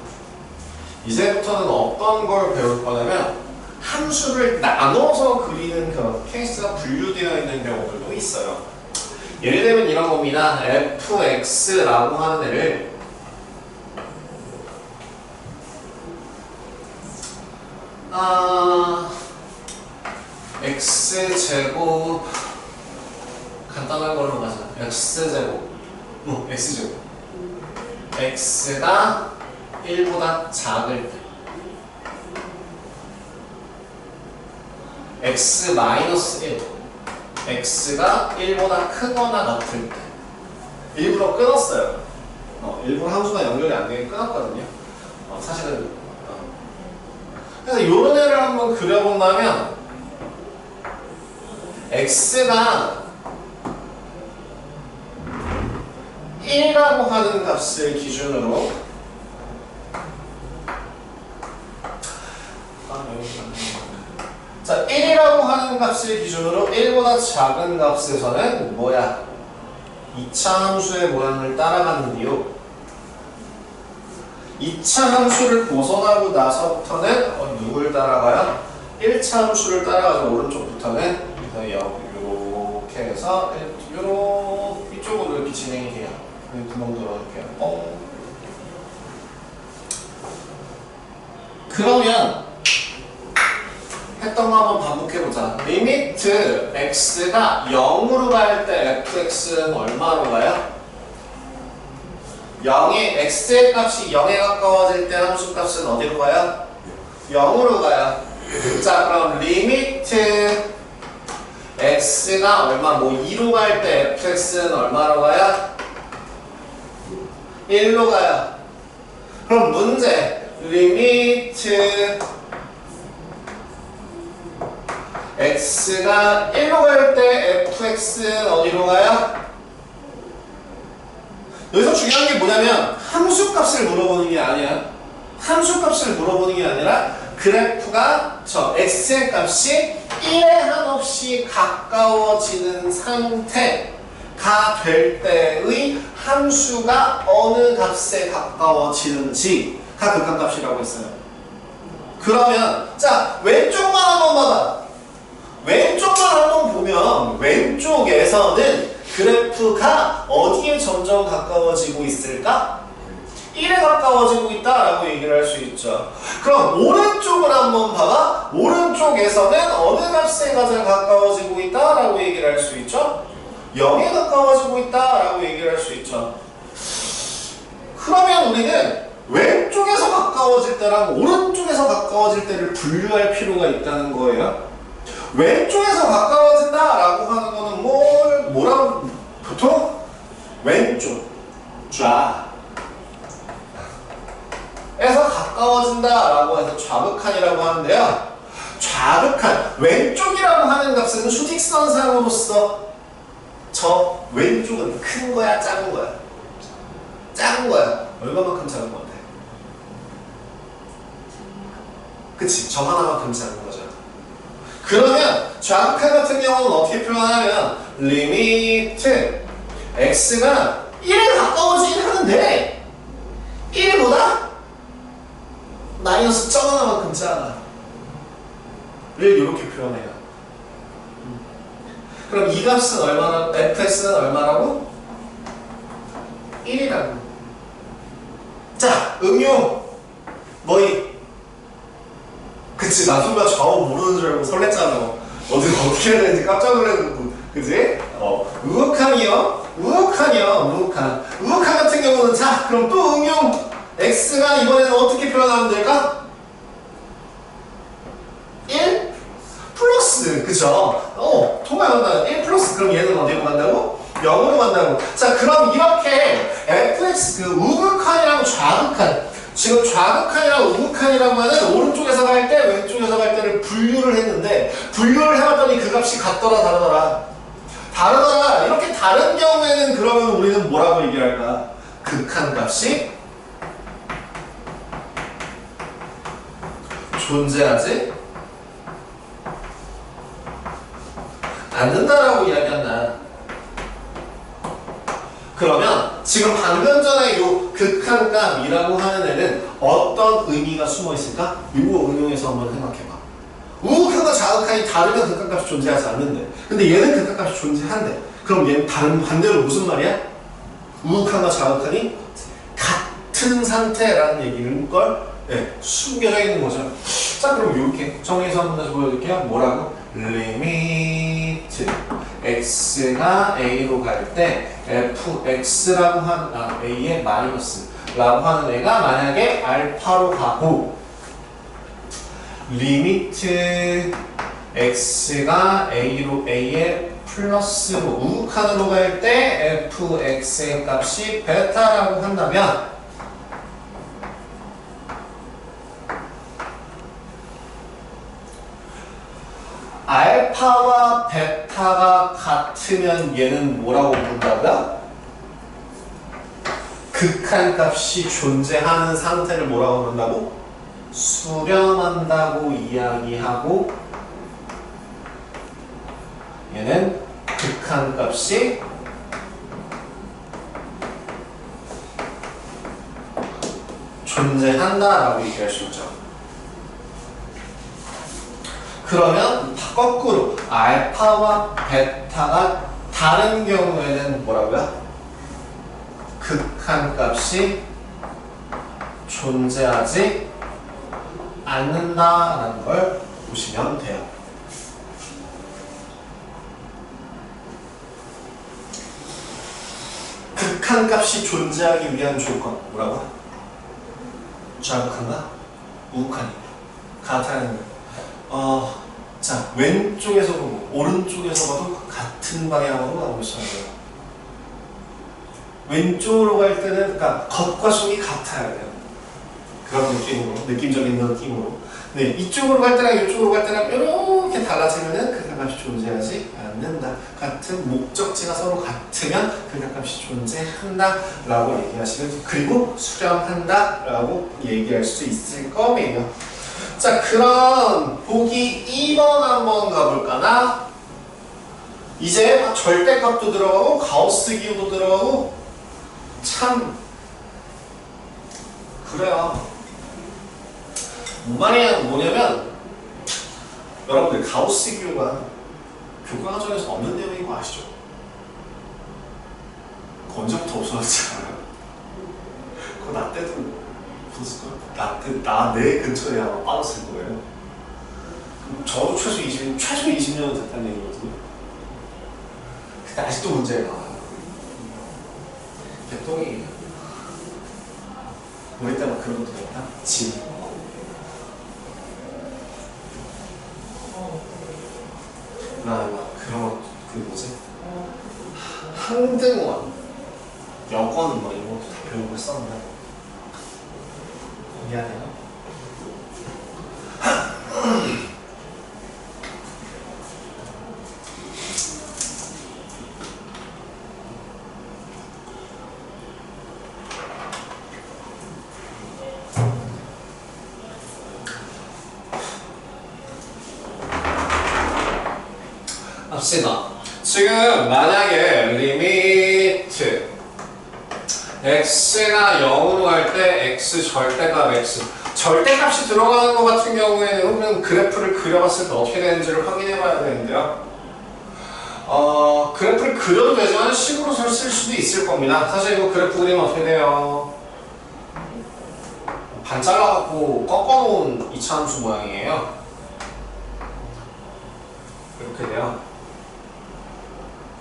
이제부터는 어떤 걸 배울 거냐면 함수를 나눠서 그리는 그런 케이스가 분류되어 있는 경우들도 있어요. 예를 들면 이런 겁니다. fx라고 하는 애를 x제곱 간단한 걸로 가자. x제곱 x가 1보다 작을 때 x-1 x가 1보다 크거나 같을 때 일부러 끊었어요. 일부러 함수가 연결이 안 되게 끊었거든요. 사실은 그래서 요런 애를 한번 그려본다면 x가 1이라고 하는 값을 기준으로 자, 1이라고 하는 값을 기준으로 1보다 작은 값에서는 뭐야? 2차 함수의 모양을 따라가는데요. 2차 함수를 벗어나고 나서부터는 누굴 따라가요? 1차 함수를 따라가서 오른쪽부터는 이렇게 해서 이쪽으로 이렇게 진행이 돼요. 구멍 뚫어줄게요. 그러면 했던 거 한번 반복해보자. 리미트 x가 0으로 갈 때 fx는 얼마로 가요? 0의 x의 값이 0에 가까워질 때 함수 값은 어디로 가요? 0으로 가요. 자, 그럼 리미트 x가 얼마, 2로 갈 때 fx는 얼마로 가요? 1로 가요. 그럼 문제, 리미트 x가 1로 갈 때 fx는 어디로 가요? 여기서 중요한 게 뭐냐면 함수값을 물어보는 게 아니야. 함수값을 물어보는 게 아니라 그래프가 저 x의 값이 1에 한없이 가까워지는 상태가 될 때의 함수가 어느 값에 가까워지는지가 극한값이라고 했어요. 그러면 자, 왼쪽만 한번 봐봐. 왼쪽만 한번 보면 왼쪽에서는 그래프가 어디에 점점 가까워지고 있을까? 1에 가까워지고 있다라고 얘기를 할 수 있죠. 그럼 오른쪽을 한번 봐봐. 오른쪽에서는 어느 값에 가장 가까워지고 있다라고 얘기를 할 수 있죠? 0에 가까워지고 있다라고 얘기를 할 수 있죠. 그러면 우리는 왼쪽에서 가까워질 때랑 오른쪽에서 가까워질 때를 분류할 필요가 있다는 거예요. 왼쪽에서 가까워진다라고 하는 거는 뭐라고 보통 왼쪽 좌에서 가까워진다라고 해서 좌극한이라고 하는데요. 좌극한 왼쪽이라고 하는 값은 수직선상으로서 저 왼쪽은 큰 거야, 작은 거야? 작은 거야. 얼마만큼 작은 것 같아? 그치? 저 하나만큼 작은 거죠. 그러면 좌극한 같은 경우는 어떻게 표현하냐면 리미트 x가 1에 가까워지긴 하는데 1보다 마이너스 점 하나만큼 작아 를 이렇게 표현해요. 그럼 이 값은 얼마나, fx는 얼마라고? 1이라고. 자, 응용 뭐이? 그치, 나 순간 좌우 모르는 줄 알고 설렜잖아. 어떻게 해야 되는지 깜짝 놀랐고, 그치? 우극한이요? 우극한 같은 경우는, 자, 그럼 또 응용 x가 이번에는 어떻게 표현하면 될까? 1 플러스, 그쵸? 통화한다. 1 플러스, 그럼 얘는 어디로 간다고? 0으로 간다고. 자, 그럼 이렇게 fx, 그 우극한이랑 좌극한, 지금 좌극한이랑 우극한이라고 하는 오른쪽에서 갈 때, 왼쪽에서 갈 때를 분류를 했는데 분류를 해봤더니 그 값이 같더라, 다르더라. 이렇게 다른 경우에는 그러면 우리는 뭐라고 얘기할까? 극한 값이 존재하지 않는다라고 이야기한다. 그러면 지금 방금 전에 요 극한값이라고 하는 애는 어떤 의미가 숨어 있을까? 이거 응용해서 한번 생각해봐. 우극한과 좌극한이 다르면 극한값이 존재하지 않는데, 근데 얘는 극한값이 존재한대. 그럼 얘는 다른 반대로 무슨 말이야? 우극한과 좌극한이 같은 상태라는 얘기는 걸 숨겨져 있는 거죠. 자, 그럼 이렇게 정리해서 한번 다시 보여드릴게요. 뭐라고? 리미트 x가 a로 갈 때 fx라고 하는 a의 마이너스라고 하는 애가 만약에 알파로 가고 리미트 x가 a의 플러스로 우극한으로 갈 때 fx의 값이 베타라고 한다면 알파와 베타가 같으면 얘는 뭐라고 부른다고요? 극한값이 존재하는 상태를 뭐라고 부른다고? 수렴한다고 이야기하고 얘는 극한값이 존재한다라고 얘기할 수 있죠. 그러면 거꾸로 알파와 베타가 다른 경우에는 뭐라고요? 극한값이 존재하지 않는다라는 걸 보시면 돼요. 극한값이 존재하기 위한 조건 뭐라고? 좌극한가? 우극하니? 같아야 자, 왼쪽에서 보고 오른쪽에서 봐도 같은 방향으로 나오고 있어야 돼요. 왼쪽으로 갈 때는 그러니까 겉과 속이 같아야 돼요. 그런 느낌으로, 느낌적인 느낌으로. 네, 이쪽으로 갈 때랑 이쪽으로 갈 때랑 이렇게 달라지면은 극한값이 존재하지 않는다. 같은 목적지가 서로 같으면 극한값이 존재한다라고 얘기하시면, 그리고 수렴한다라고 얘기할 수 있을 거예요. 자, 그럼 보기 2번 한번 가볼까나? 이제 절대값도 들어가고 가우스 기호도 들어가고 참 그래요. 뭐냐면 여러분들 가우스 기호가 교과 과정에서 없는 내용인 거 아시죠? 언제부터 없어졌잖아요. 그거 나 때도 내 근처에 아마 빠졌을 거예요. 저도 최소 20년 됐다는 얘기거든요. 근데 아직도 문제가 나와요. 개똥이에요. 우리 때 막 그런 것도 있다? 진. 막 그런 그 뭐지? 항등원, 여권 뭐 이런 것도 다 배우고 있었는데 미안해요. 합시다. 지금 만약에 리미트 x가 0으로 갈 때 x 절대값 x 절대값이 들어가는 것 같은 경우에는 그래프를 그려봤을 때 어떻게 되는지를 확인해 봐야 되는데요. 그래프를 그려도 되지만 식으로 쓸 수도 있을 겁니다. 사실 이거 그래프 그리면 어떻게 돼요? 반 잘라갖고 꺾어놓은 이차함수 모양이에요. 이렇게 돼요.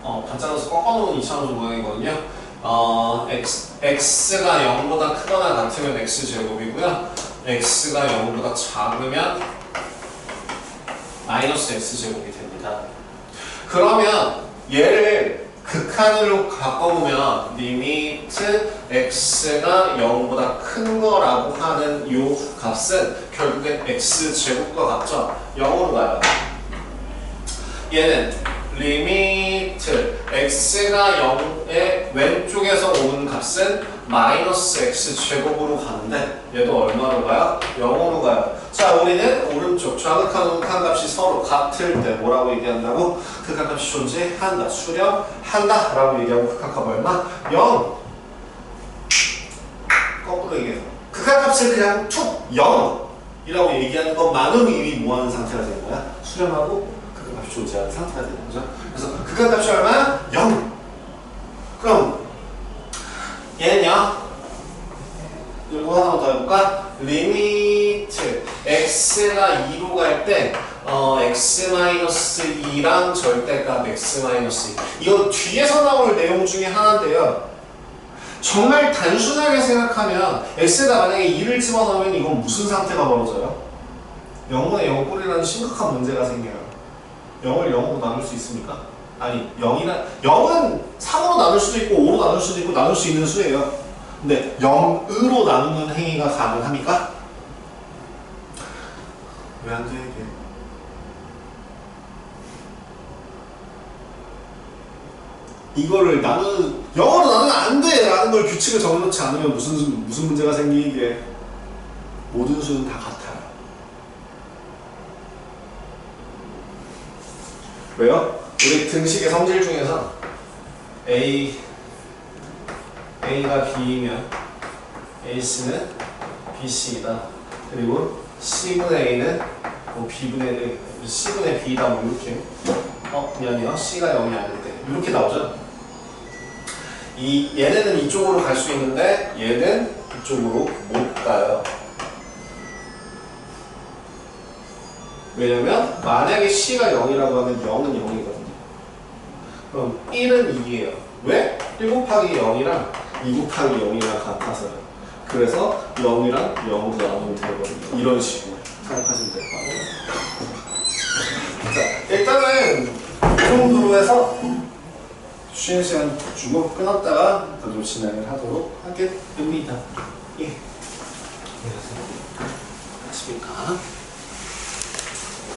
반 잘라서 꺾어놓은 이차함수 모양이거든요. x가 0보다 크거나 같으면 x제곱이고요. x가 0보다 작으면 마이너스 x제곱이 됩니다. 그러면 얘를 극한으로 바꿔보면 리미트 x가 0보다 큰 거라고 하는 요 값은 결국엔 x제곱과 같죠? 0으로 가요. 얘는 리미트 x가 0의 왼쪽에서 오는 값은 마이너스 x제곱으로 가는데 얘도 얼마로 가요? 0으로 가요. 자, 우리는 오른쪽 좌극한 우극한 값이 서로 같을 때 뭐라고 얘기한다고? 극한값이 존재한다, 수렴한다 라고 얘기하고 극한값 얼마? 0. 거꾸로 얘기해서 극한값을 그냥 툭 0이라고 얘기하는 것만으로 이미 뭐하는 상태가 되는 거야? 수렴하고 극한값이 존재하는 상태가 되는 거죠. 그래서 극한값이 얼마야? 0. 그럼 얘는요? 이거 하나만 더 해볼까? 리미트 x가 2로 갈 때 x-2랑 절대값 x-2 이건 뒤에서 나올 내용 중에 하나인데요. 정말 단순하게 생각하면 x에다 만약에 2를 집어넣으면 이건 무슨 상태가 벌어져요? 0분의 0꼴이라는 심각한 문제가 생겨요. 0을 0으로 나눌 수 있습니까? 아니 0은 3으로 나눌 수도 있고 5로 나눌 수도 있고 나눌 수 있는 수예요. 근데 0으로 나누는 행위가 가능합니까? 왜 안 돼 이게? 이거를 0으로 나누면 안 돼! 라는 걸 규칙을 정해놓지 않으면 무슨 문제가 생기게? 모든 수는 다 같아요. 왜요? 우리 등식의 성질 중에서 A가 B이면 AC는 BC이다. 그리고 C분의 A는 뭐 B분의 C분의 B다 뭐 이렇게 미안해요. C가 0이 아닐 때 이렇게 나오죠. 얘네는 이쪽으로 갈 수 있는데 얘는 이쪽으로 못 가요. 왜냐면 만약에 C가 0이라고 하면 0은 0이거든요. 그럼 1은 2예요. 왜? 1 곱하기 0이랑 2 곱하기 0이랑 같아서요. 그래서 0이랑 0으로 나누면 되거든요. 이런 식으로 생각하시면 될 것 같아요. 자, 일단은 이 정도로 해서 쉬는 시간 주고 끊었다가 더 진행을 하도록 하겠습니다. 예. 안녕하십니까.